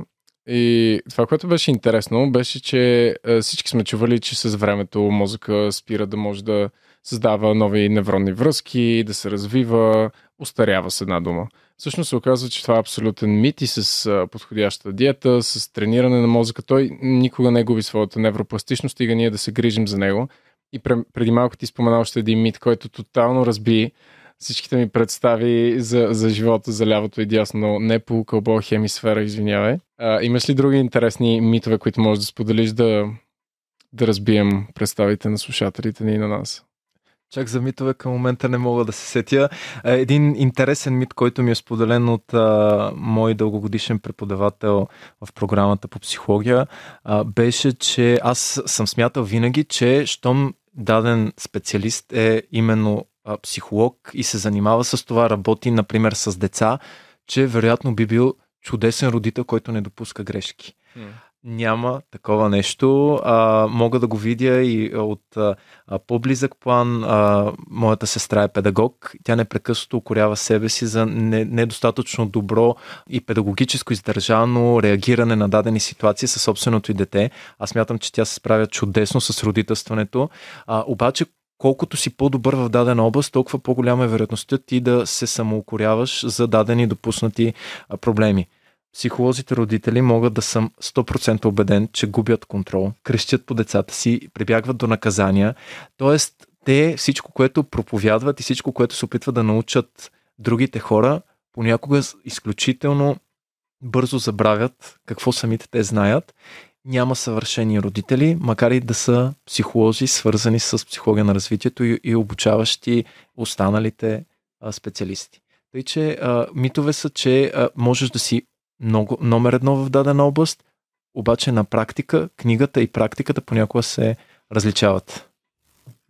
И това, което беше интересно, беше, че всички сме чували, че с времето мозъка спира да може да създава нови невронни връзки, да се развива, устарява с една дума. Всъщност се оказва, че това е абсолютен мит и с подходяща диета, с трениране на мозъка, той никога не губи своята невропластичност, стига ние да се грижим за него. И преди малко ти спомена още един мит, който тотално разби всичките ми представи за живота, за лявото и дясно, не по кълбо хемисфера, извинявай. Имаш ли други интересни митове, които можеш да споделиш да разбием представите на слушателите ни и на нас? Чак за митове към момента не мога да се сетя. Един интересен мит, който ми е споделен от мой дългогодишен преподавател в програмата по психология, беше, че аз съм смятал винаги, че щом даден специалист е именно психолог и се занимава с това, работи, например, с деца, че вероятно би бил чудесен родител, който не допуска грешки. Няма такова нещо. Мога да го видя и от по-близък план. Моята сестра е педагог. Тя непрекъснато укорява себе си за недостатъчно добро и педагогическо издържано реагиране на дадени ситуации със собственото й дете. Аз смятам, че тя се справя чудесно с родителстването. Обаче, колкото си по-добър в дадена област, толкова по-голяма е вероятността ти да се самоукоряваш за дадени допуснати проблеми. Психолозите родители могат да съм 100% убеден, че губят контрол, крещят по децата си, прибягват до наказания. Тоест, те всичко, което проповядват и всичко, което се опитват да научат другите хора, понякога изключително бързо забравят какво самите те знаят. Няма съвършени родители, макар и да са психолози, свързани с психология на развитието и обучаващи останалите специалисти. Тъй, че митове са, че можеш да си номер едно в дадена област, обаче на практика книгата и практиката понякога се различават.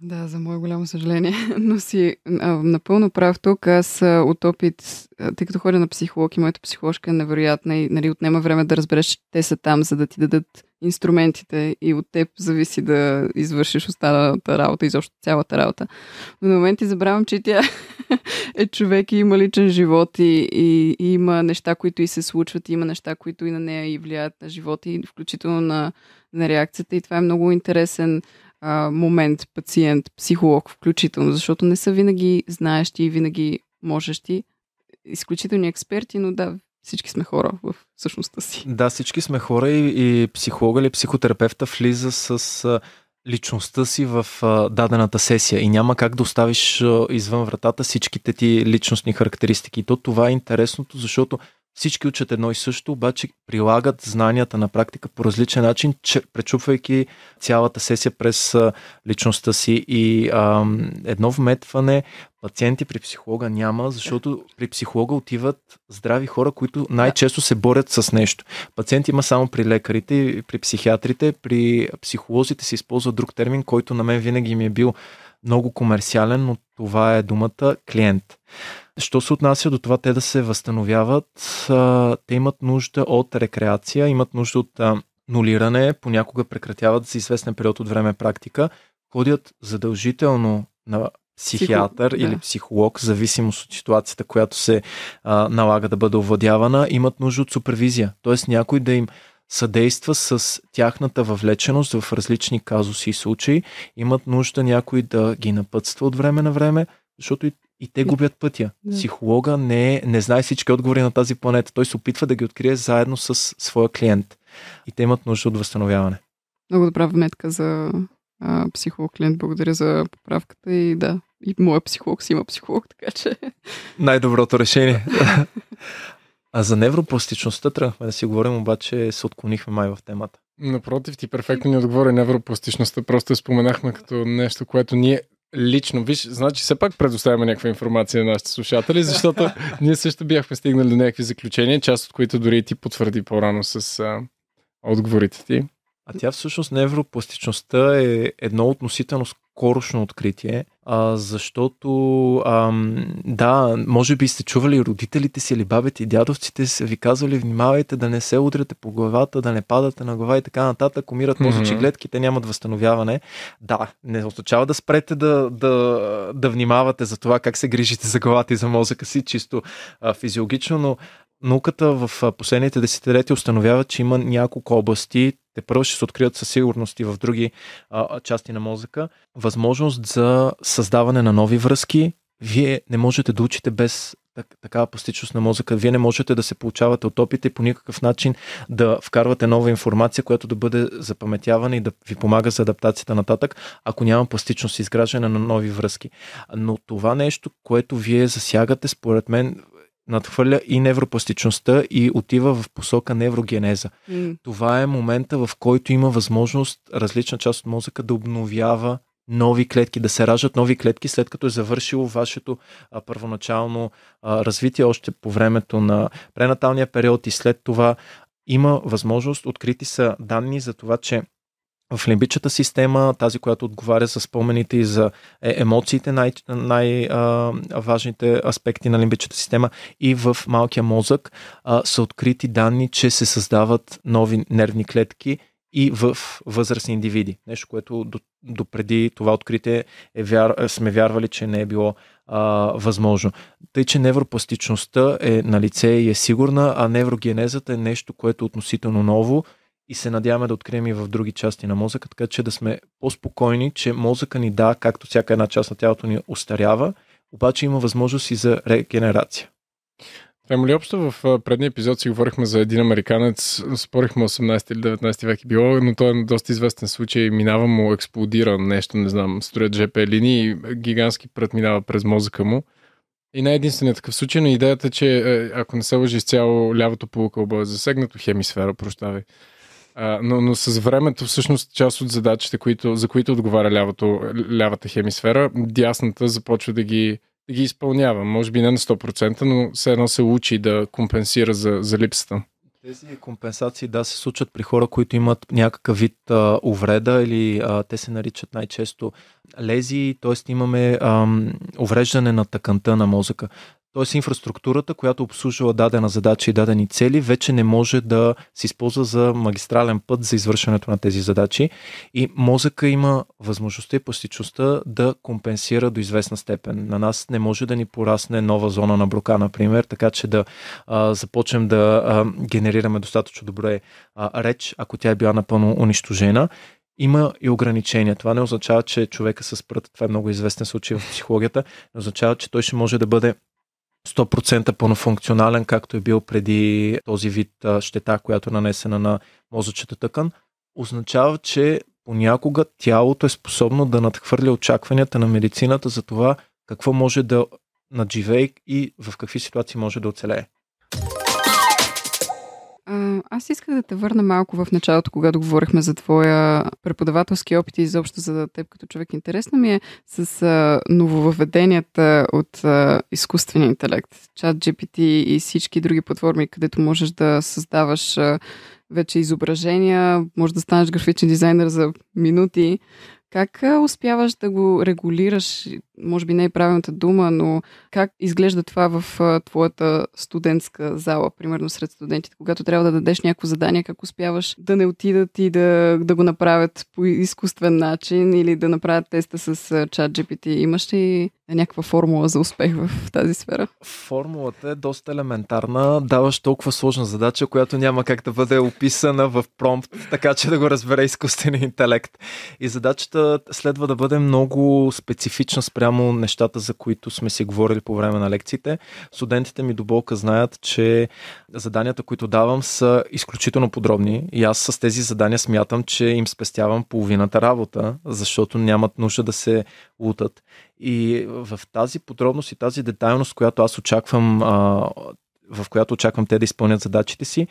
Да, за мое голямо съжаление, но си напълно прав тук. Аз от опит, тъй като ходя на психолог и моята психоложка е невероятна и отнема време да разбереш, че те са там, за да ти дадат инструментите и от теб зависи да извършиш останалата работа, изобщо цялата работа. Но на моменти забравям, че тя е човек и има личен живот и има неща, които и се случват, и има неща, които и на нея и влияят на живота и включително на реакцията. И това е много интересен момент, пациент, психолог включително, защото не са винаги знаещи и винаги можещи, изключителни експерти, но да, всички сме хора в същността си. Да, всички сме хора и психолога или психотерапевта влиза с личността си в дадената сесия и няма как да оставиш извън вратата всичките ти личностни характеристики. И това е интересното, защото всички учат едно и също, обаче прилагат знанията на практика по различен начин, пречупвайки цялата сесия през личността си. И едно вметване пациенти при психолога няма, защото при психолога отиват здрави хора, които най-често се борят с нещо. Пациенти има само при лекарите и при психиатрите, при психолозите се използва друг термин, който на мен винаги ми е бил много комерциален, но това е думата клиент. Що се отнася до това те да се възстановяват, те имат нужда от рекреация, имат нужда от нулиране, понякога прекратяват за известен период от време практика, ходят задължително на психиатър или психолог, в зависимост от ситуацията, която се налага да бъде овладявана, имат нужда от супервизия, т.е. някой да им съдейства с тяхната въвлеченост в различни казуси и случаи, имат нужда някой да ги напътства от време на време, защото и те губят пътя. Психолога не знае всички отговори на тази планета. Той се опитва да ги открие заедно с своя клиент. И те имат нужда от възстановяване. Много добра вметка за психолог-клиент. Благодаря за поправката и да, и моя психолог си има психолог, така че... Най-доброто решение. А за невропластичността тръгнахме да си говорим, обаче се отклонихме май в темата. Напротив, ти перфектно ни отговори невропластичността. Просто я споменахме като нещо, което ние лично, виж, значи все пак предоставяме някаква информация на нашите слушатели, защото ние също бяхме стигнали до някакви заключения, част от които дори и ти потвърди по-рано с отговорите ти. А тя всъщност невропластичността е едно относително скорошно откритие, защото да, може би сте чували родителите си или бабите и дядовците са ви казвали, внимавайте да не се удряте по главата, да не падате на глава и така нататък, умират мозъчни клетки, те нямат възстановяване. Да, не означава да спрете да внимавате за това как се грижите за главата и за мозъка си, чисто физиологично, но науката в последните десетилетия установява, че има няколко области, те първо ще се открият със сигурност и в други части на мозъка, възможност за създаване на нови връзки. Вие не можете да учите без такава пластичност на мозъка. Вие не можете да се получавате от опита и по никакъв начин да вкарвате нова информация, която да бъде запаметявана и да ви помага за адаптацията нататък, ако няма пластичност и изграждане на нови връзки. Но това нещо, което вие засягате, според мен, надхвърля и невропластичността и отива в посока неврогенеза. Това е момента, в който има възможност различна част от мозъка да обновява нови клетки, да се раждат нови клетки, след като е завършило вашето първоначално развитие още по времето на пренаталния период и след това има възможност, открити са данни за това, че в лимбичната система, тази, която отговаря за спомените и за емоциите, най-важните аспекти на лимбичната система и в малкия мозък са открити данни, че се създават нови нервни клетки и в възрастни индивиди. Нещо, което допреди това откритие сме вярвали, че не е било възможно. Тъй, че невропластичността е на лице и е сигурна, а неврогенезата е нещо, което е относително ново и се надяваме да открием и в други части на мозъка, така че да сме по-спокойни, че мозъка ни, да, както всяка една част на тялото ни остарява, обаче има възможност и за регенерация. Има ли общо в предния епизод си говорихме за един американец, спорихме 18 или 19 век е било, но той е доста известен случай, минава му, експлодира нещо, не знам, строят ЖП линии и гигантски прът минава през мозъка му. И най-единственият такъв случай, но идеята е, че ако не се лъжи изцяло лявото полукълбо е засегнато, хемисфера, прощавай. Но с времето всъщност част от задачите, за които отговаря лявата хемисфера, дясната започва да ги изпълнява. Може би не на 100%, но все едно се учи да компенсира за липсата. Тези компенсации се случат при хора, които имат някакъв вид увреда или те се наричат най-често лезии, т.е. имаме увреждане на тъканта на мозъка. Тоест инфраструктурата, която обслужва дадена задача и дадени цели, вече не може да се използва за магистрален път за извършването на тези задачи. И мозъка има възможността и пластичността да компенсира до известна степен. На нас не може да ни порасне нова зона на Брока, например, така че да започнем да генерираме достатъчно добре реч, ако тя е била напълно унищожена. Има и ограничения. Това не означава, че човека с прът, това е много известен случай в психологията, не означава, че той ще може да бъде 100% пълнофункционален, както е бил преди този вид щета, която е нанесена на мозъчната тъкан. Означава, че понякога тялото е способно да надхвърля очакванията на медицината за това какво може да надживее и в какви ситуации може да оцелее. Аз исках да те върна малко в началото, когато говорихме за твоя преподавателски опит и изобщо за теб като човек. Интересно ми е с нововъведенията от изкуствения интелект, ChatGPT и всички други платформи, където можеш да създаваш вече изображения, може да станеш графичен дизайнер за минути. Как успяваш да го регулираш? Може би не е правилната дума, но как изглежда това в твоята студентска зала, примерно сред студентите, когато трябва да дадеш някакво задание, как успяваш да не отидат и да го направят по изкуствен начин или да направят теста с ChatGPT? Имаш ли някаква формула за успех в тази сфера? Формулата е доста елементарна. Даваш толкова сложна задача, която няма как да бъде описана в промпт, така че да го разбере изкуственият интелект. И задачата следва да бъде много специфична спрямо нещата, за които сме си говорили по време на лекциите. Студентите ми до болка знаят, че заданията, които давам, са изключително подробни и аз с тези задания смятам, че им спестявам половината работа, защото нямат нужда да се лутат. И в тази подробност и тази детайлност, която аз очаквам, в която очаквам те да изпълнят задачите си,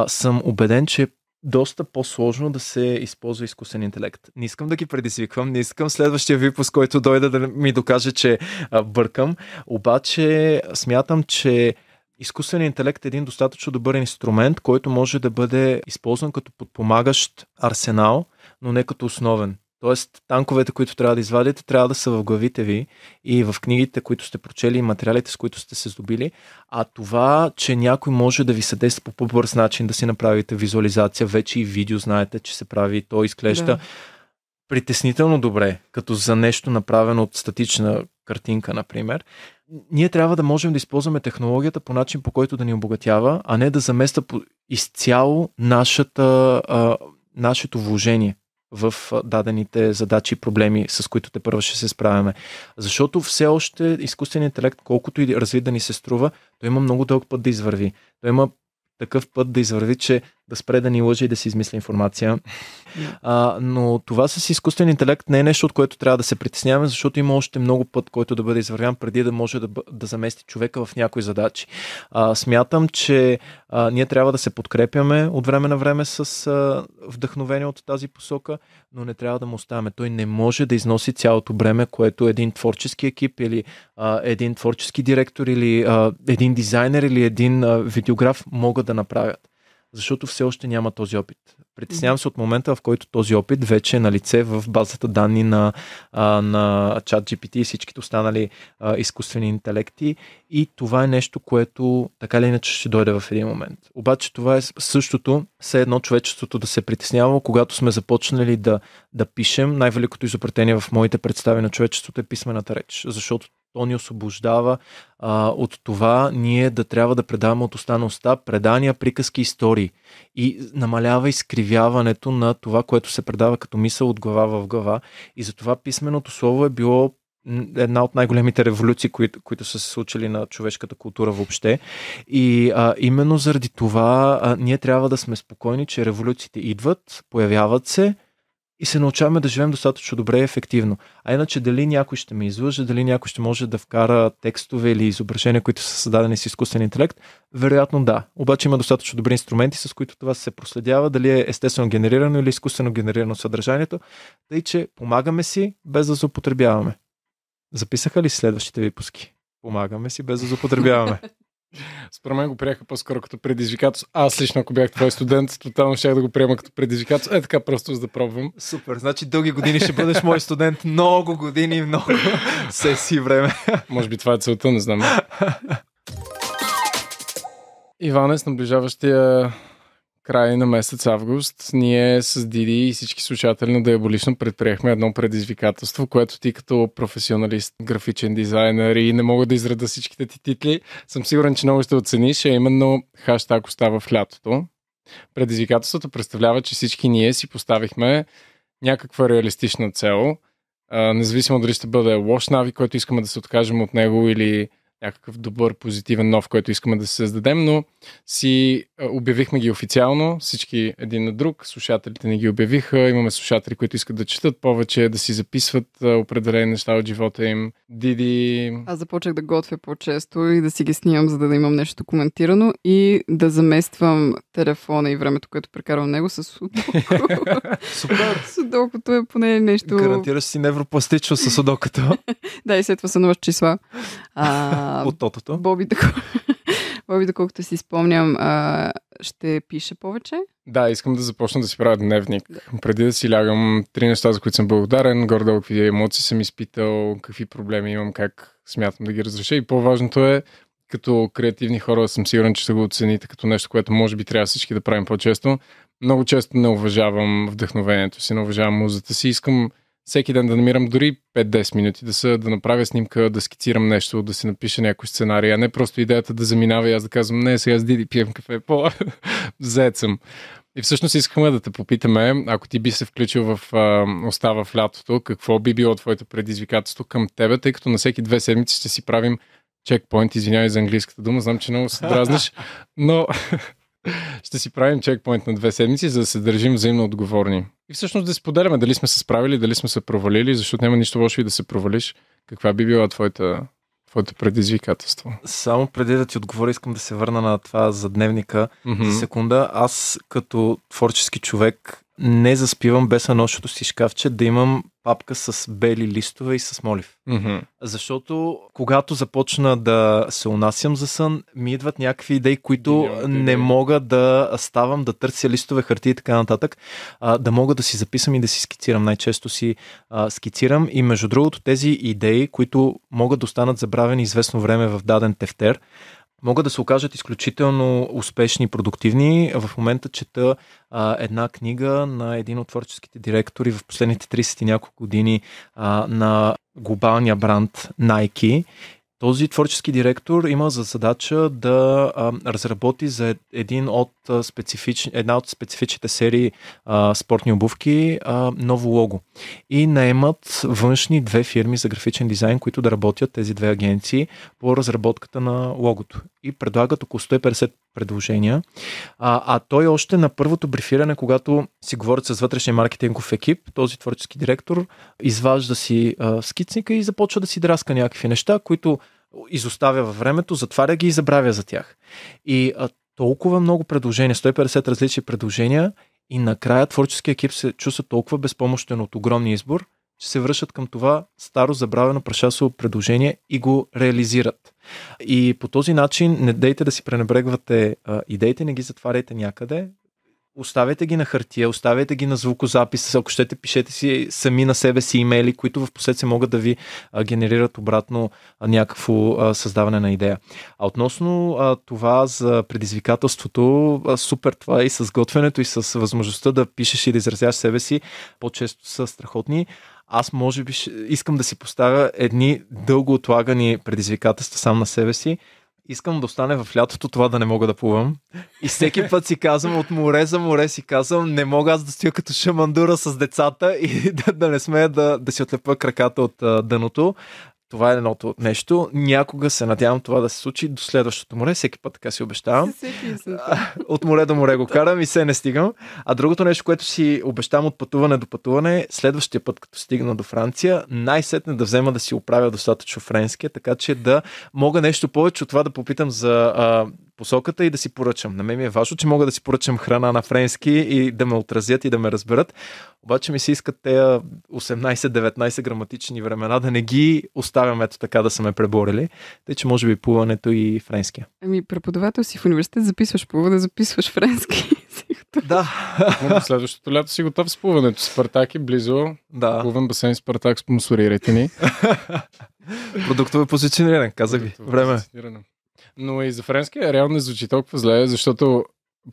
съм убеден, че доста по-сложно да се използва изкуствен интелект. Не искам да ги предизвиквам, не искам следващия випуск, който дойде да ми докаже, че бъркам, обаче смятам, че изкуственият интелект е един достатъчно добър инструмент, който може да бъде използван като подпомагащ арсенал, но не като основен. Тоест, танковете, които трябва да извадите, трябва да са в главите ви и в книгите, които сте прочели и материалите, с които сте се здобили. А това, че някой може да ви съдейства по по-бърз начин да си направите визуализация, вече и видео знаете, че се прави, то изглежда притеснително добре, като за нещо направено от статична картинка, например. Ние трябва да можем да използваме технологията по начин, по който да ни обогатява, а не да замества изцяло нашето вложение в дадените задачи и проблеми, с които те първо ще се справяме. Защото все още изкуственият интелект, колкото и развит да ни се струва, той има много дълъг път да извърви. Той има такъв път да извърви, че да спре да ни лъже и да си измисли информация. Но това с изкуствен интелект не е нещо, от което трябва да се притесняваме, защото има още много път, който да бъде извървян преди да може да замести човека в някои задачи. Смятам, че ние трябва да се подкрепяме от време на време с вдъхновение от тази посока, но не трябва да му оставяме. Той не може да износи цялото бреме, което един творчески екип или един творчески директор или един дизайнер или един видеограф могат да направят. Защото все още няма този опит. Притеснявам се от момента, в който този опит вече е на лице в базата данни на ChatGPT и всичките останали изкуствени интелекти, и това е нещо, което така или иначе ще дойде в един момент. Обаче това е същото, все едно човечеството да се притеснява, когато сме започнали да пишем. Най-великото изобретение в моите представи на човечеството е писмената реч, защото то ни освобождава от това ние да трябва да предаваме от уста на уста предания, приказки, истории и намалява изкривяването на това, което се предава като мисъл от глава в глава, и затова писменото слово е било една от най-големите революции, които са се случили на човешката култура въобще. И именно заради това ние трябва да сме спокойни, че революциите идват, появяват се и се научаваме да живеем достатъчно добре и ефективно. А иначе дали някой ще ме излъже, дали някой ще може да вкара текстове или изображения, които са създадени с изкуствен интелект, вероятно да. Обаче има достатъчно добри инструменти, с които това се проследява, дали е естествено генерирано или изкуствено генерирано съдържанието, тъй че помагаме си без да злоупотребяваме. Записаха ли следващите випуски? Помагаме си без да злоупотребяваме. Според мен го приеха по-скоро като предизвикателство. Аз лично, ако бях твой студент, тотално щях да го приема като предизвикателство. Така просто за да пробвам. Супер, значи дълги години ще бъдеш мой студент. Много години, много сесии време. Може би това е целта, не знам. Иване, с наближаващия край на месец август, ние с Диди и всички слушатели на Диаболично предприехме едно предизвикателство, което ти като професионалист, графичен дизайнер и не мога да изреда всичките ти титли, съм сигурен, че много ще оцениш, именно хаштаг остава в лятото. Предизвикателството представлява, че всички ние си поставихме някаква реалистична цел, независимо дали ще бъде лош навик, който искаме да се откажем от него, или някакъв добър, позитивен нов, който искаме да се създадем, но си обявихме ги официално, всички един на друг, слушателите ни ги обявиха, имаме слушатели, които искат да четат повече, да си записват определени неща от живота им. Диди... Аз започнах да готвя по-често и да си ги снимам, за да имам нещо коментирано и да замествам телефона и времето, което прекарвам него с судоко. Супер! Судокото е поне нещо... Гарантираш си невропластично с судокото. Да, и след това са нова числа. От тотото. Боби, доколкото си спомням, ще пише повече. Да, искам да започна да си правя дневник. Преди да си лягам 3 неща, за които съм благодарен, горе-долу какви емоции съм изпитал, какви проблеми имам, как смятам да ги разреша. И по-важното е, като креативни хора съм сигурен, че ще го оцените като нещо, което може би трябва всички да правим по-често. Много често не уважавам вдъхновението си, не уважавам музата си. Искам всеки ден да намирам дори 5-10 минути да направя снимка, да скицирам нещо, да си напиша някой сценарий, а не просто идеята да заминава и аз да казвам, не, сега с Диди пием кафе, заед съм. И всъщност искаме да те попитаме, ако ти би се включил в остава в лятото, какво би било твоето предизвикателство към тебе, тъй като на всеки 2 седмици ще си правим чекпоинт, извинявай за английската дума, знам, че много се дразниш, но ще си правим чекпоинт на 2 седмици, за да се държим взаимно отговорни. И всъщност да споделяме дали сме се справили, дали сме се провалили, защото няма нищо лошо и да се провалиш. Каква би била твоето предизвикателство? Само преди да ти отговоря, искам да се върна на това за дневника за секунда. Аз като творчески човек не заспивам без нощното си шкафче да имам папка с бели листове и с молив. Защото когато започна да се унасям за сън, ми идват някакви идеи, които не мога да ставам, да търся листове, хартия и така нататък, да мога да си записам и да си скицирам. Най-често си скицирам и между другото тези идеи, които могат да останат забравени известно време в даден тефтер, могат да се окажат изключително успешни и продуктивни. В момента чета една книга на един от творческите директори в последните 30 и няколко години на глобалния бранд Nike. Този творчески директор има за задача да разработи за една от специфичните серии спортни обувки ново лого. И наемат външни 2 фирми за графичен дизайн, които да работят, тези 2 агенции, по разработката на логото. И предлагат около 150 предложения. Той още на първото брифиране, когато си говорят с вътрешния маркетингов екип, този творчески директор изважда си скицника и започва да си драска някакви неща, които изоставя във времето, затваря ги и забравя за тях. И толкова много предложения, 150 различни предложения, и накрая творческия екип се чувства толкова безпомощен от огромния избор, че се връщат към това старо забравено прашасово предложение и го реализират. И по този начин не дейте да си пренебрегвате идеите, не ги затваряйте някъде, оставяйте ги на хартия, оставяйте ги на звукозапис, ако щете, пишете си сами на себе си имейли, които в последствие могат да ви генерират обратно някакво създаване на идея. А относно това за предизвикателството, супер, това и с готвенето, и с възможността да пишеш и да изразяваш себе си, по-често са страхотни. Аз може би искам да си поставя едни дълго отлагани предизвикателства сам на себе си. Искам да остане в лятото това да не мога да плувам. И всеки път си казвам, от море за море си казвам, не мога аз да стоя като шамандура с децата и да не смея да си отлепя краката от дъното. Това е едното нещо. Някога се надявам това да се случи до следващото море. Всеки път така си обещавам. От море до море го карам и се не стигам. А другото нещо, което си обещавам от пътуване до пътуване, следващия път, като стигна до Франция, най-сетне да взема да си оправя достатъчно френския, така че да мога нещо повече от това да попитам за посоката и да си поръчам. На мен ми е важно, че мога да си поръчам храна на френски и да ме отразят и да ме разберат. Обаче ми се искат тези 18-19 граматични времена да не ги оставям ето така да са ме преборили. Тъй, че може би плуването и френския. Преподавател си в университет, записваш плува, да записваш френски. Да. Следващото лято си готов с плуването. Спартак е близо. Да. Плувен басейн Спартак, спонсорирайте ни. Продуктово позициониране, казах ви. Време. Но и за френския реално не звучи толкова зле, защото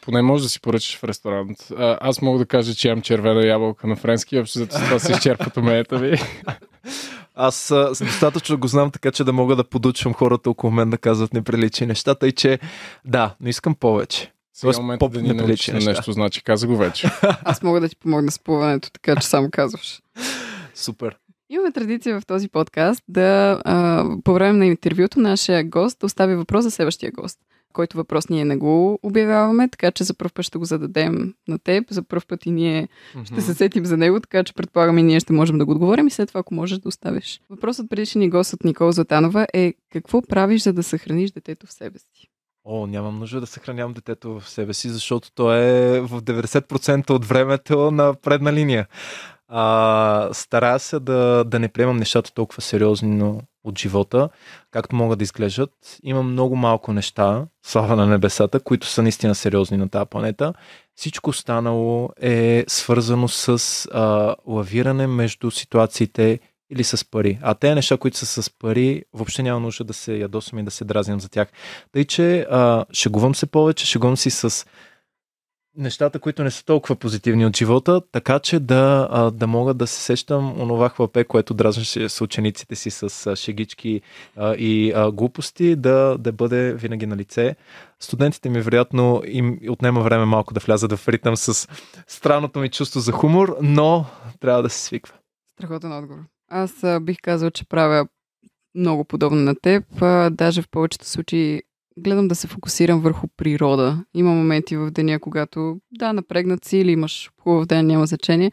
поне можеш да си поръчаш в ресторант. Аз мога да кажа, че имам червена ябълка на френски, общо зато това се изчерпват умеята ви. Аз достатъчно го знам, така че да мога да подучвам хората около мен да казват неприлични неща, тъй че да, но искам повече. Сега момента да ни научиш на нещо, значи каза го вече. Аз мога да ти помогна с плуването, така че само казваш. Супер. Имаме традиция в този подкаст да по време на интервюто нашия гост да остави въпрос за следващия гост, който въпрос ние не го обявяваме, така че за първ път ще го зададем на теб, за първ път и ние ще се сетим за него, така че предполагам и ние ще можем да го отговорим и след това, ако можеш да оставиш. Въпросът предишния гост от Никола Златанова е: какво правиш, за да съхраниш детето в себе си? Нямам нужда да съхранявам детето в себе си, защото то е в 90% от времето на предна линия. Старая се да не приемам нещата толкова сериозно от живота, както могат да изглеждат. Имам много малко неща, слава на небесата, които са наистина сериозни на тази планета. Всичко останало е свързано с лавиране между ситуациите или с пари. А те неща, които са с пари, въобще няма нужда да се ядосвам и да се дразням за тях. Тъй, че шегувам се повече, шегувам си с нещата, които не са толкова позитивни от живота, така че да мога да се сещам онова хлапе, което дразнеше с учениците си с шегички и глупости, да бъде винаги на лице. Студентите ми вероятно им отнема време малко да влязат в ритъм с странното ми чувство за хумор, но трябва да се свиква. Страхотен отговор. Аз бих казал, че правя много подобно на теб. Даже в повечето случаи гледам да се фокусирам върху природа. Има моменти в деня, когато напрегнат си или имаш хубав ден, няма значение.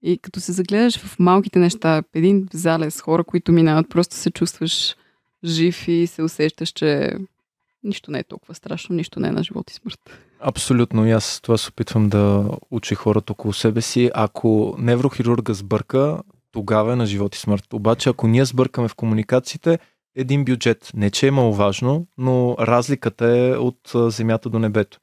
И като се загледаш в малките неща, един залез, хора, които минават, просто се чувстваш жив и се усещаш, че нищо не е толкова страшно, нищо не е на живот и смърт. Абсолютно. И аз това се опитвам да учи хората около себе си. Ако неврохирурга сбърка, тогава е на живот и смърт. Обаче, ако ние сбъркаме в комуникациите, един бюджет. Не, че е маловажно, но разликата е от земята до небето.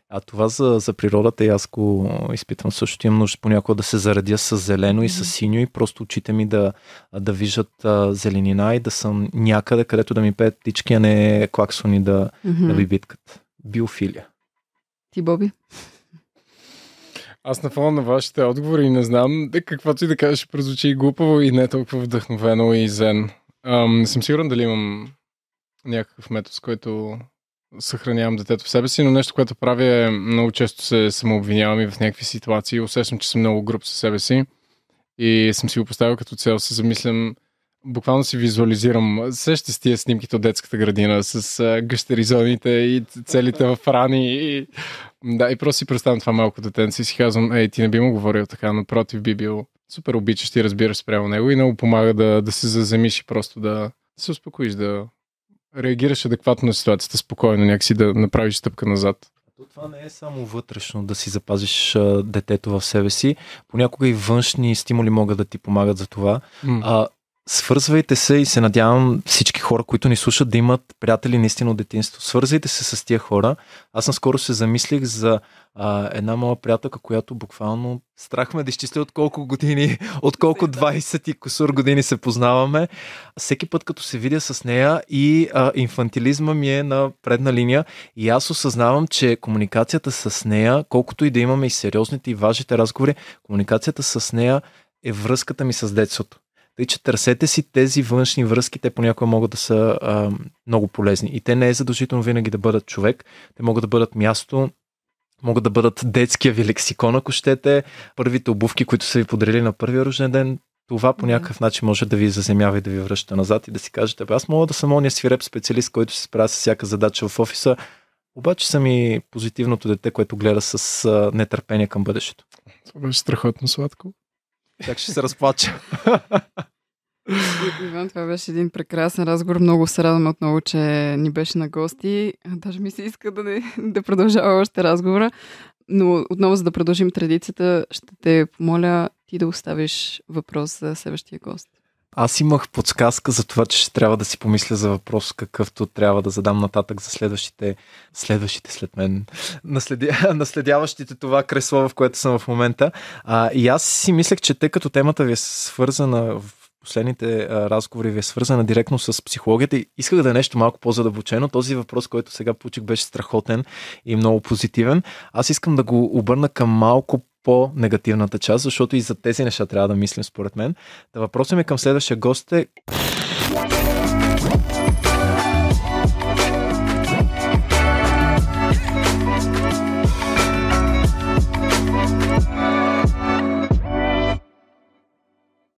А това за природата и аз го изпитвам също. Имам нужда понякога да се заредя с зелено и с синьо и просто очите ми да виждат зеленина и да съм някъде, където да ми пеят птички, а не клаксони да ви биткат. Биофилия. Ти, Боби? Аз на фона на вашите отговори не знам каквото и да кажеш, прозвучи и глупаво и не толкова вдъхновено и зен. Не съм сигурен дали имам някакъв метод, с който съхранявам детето в себе си, но нещо, което правя е много често се самообвинявам и в някакви ситуации. Усещам, че съм много груб със себе си и съм си го поставил като цел, се замислям, буквално си визуализирам. Сещате с тия снимките от детската градина с гъщеризоните и целите в рани и просто си представям това малко детенце и си казвам, ти не би му говорил така, напротив би бил супер обичаш и разбираш спрямо него и много помага да се заземиш и просто да се успокоиш, да реагираш адекватно на ситуацията, спокойно, някакси да направиш стъпка назад. Това не е само вътрешно да си запазиш детето в себе си. Понякога и външни стимули могат да ти помагат за това. Свързвайте се и се надявам всички хора, които ни слушат, да имат приятели наистина от детинство. Свързвайте се с тия хора. Аз наскоро се замислих за една моя приятелка, която буквално страх ме да изчисля от колко 20 и кусур години се познаваме. Всеки път, като се видя с нея и инфантилизма ми е на предна линия и аз осъзнавам, че комуникацията с нея, колкото и да имаме и сериозните и важните разговори, комуникацията с нея е връзката ми с детството. Тъй, че търсете си тези външни връзки, те понякога могат да са много полезни. И те не е задължително винаги да бъдат човек, те могат да бъдат място, могат да бъдат детския ви лексикон, ако щете, първите обувки, които са ви подарили на първия рожден ден. Това по някакъв начин може да ви заземява и да ви връща назад и да си кажете, аз мога да съм ония свиреп специалист, който се справя с всяка задача в офиса, обаче съм и позитивното дете, което гледа с нетърпение към бъдещето. Това беше страхотно сладко. Как ще се разплача. Иван, това беше един прекрасен разговор. Много се радваме отново, че ни беше на гости. Даже ми се иска да продължава още разговора. Но отново, за да продължим традицията, ще те помоля ти да оставиш въпрос за следващия гост. Аз имах подсказка за това, че ще трябва да си помисля за въпрос, какъвто трябва да задам нататък за следващите след мен, наследяващите това кресло, в което съм в момента. И аз си мислех, че тъй като темата ви е свързана в последните разговори ви е свързана директно с психологията и исках да е нещо малко по-задълбочено. Този въпрос, който сега получих, беше страхотен и много позитивен. Аз искам да го обърна към малко по-негативната част, защото и за тези неща трябва да мислим според мен. Въпросът ми към следващия гост е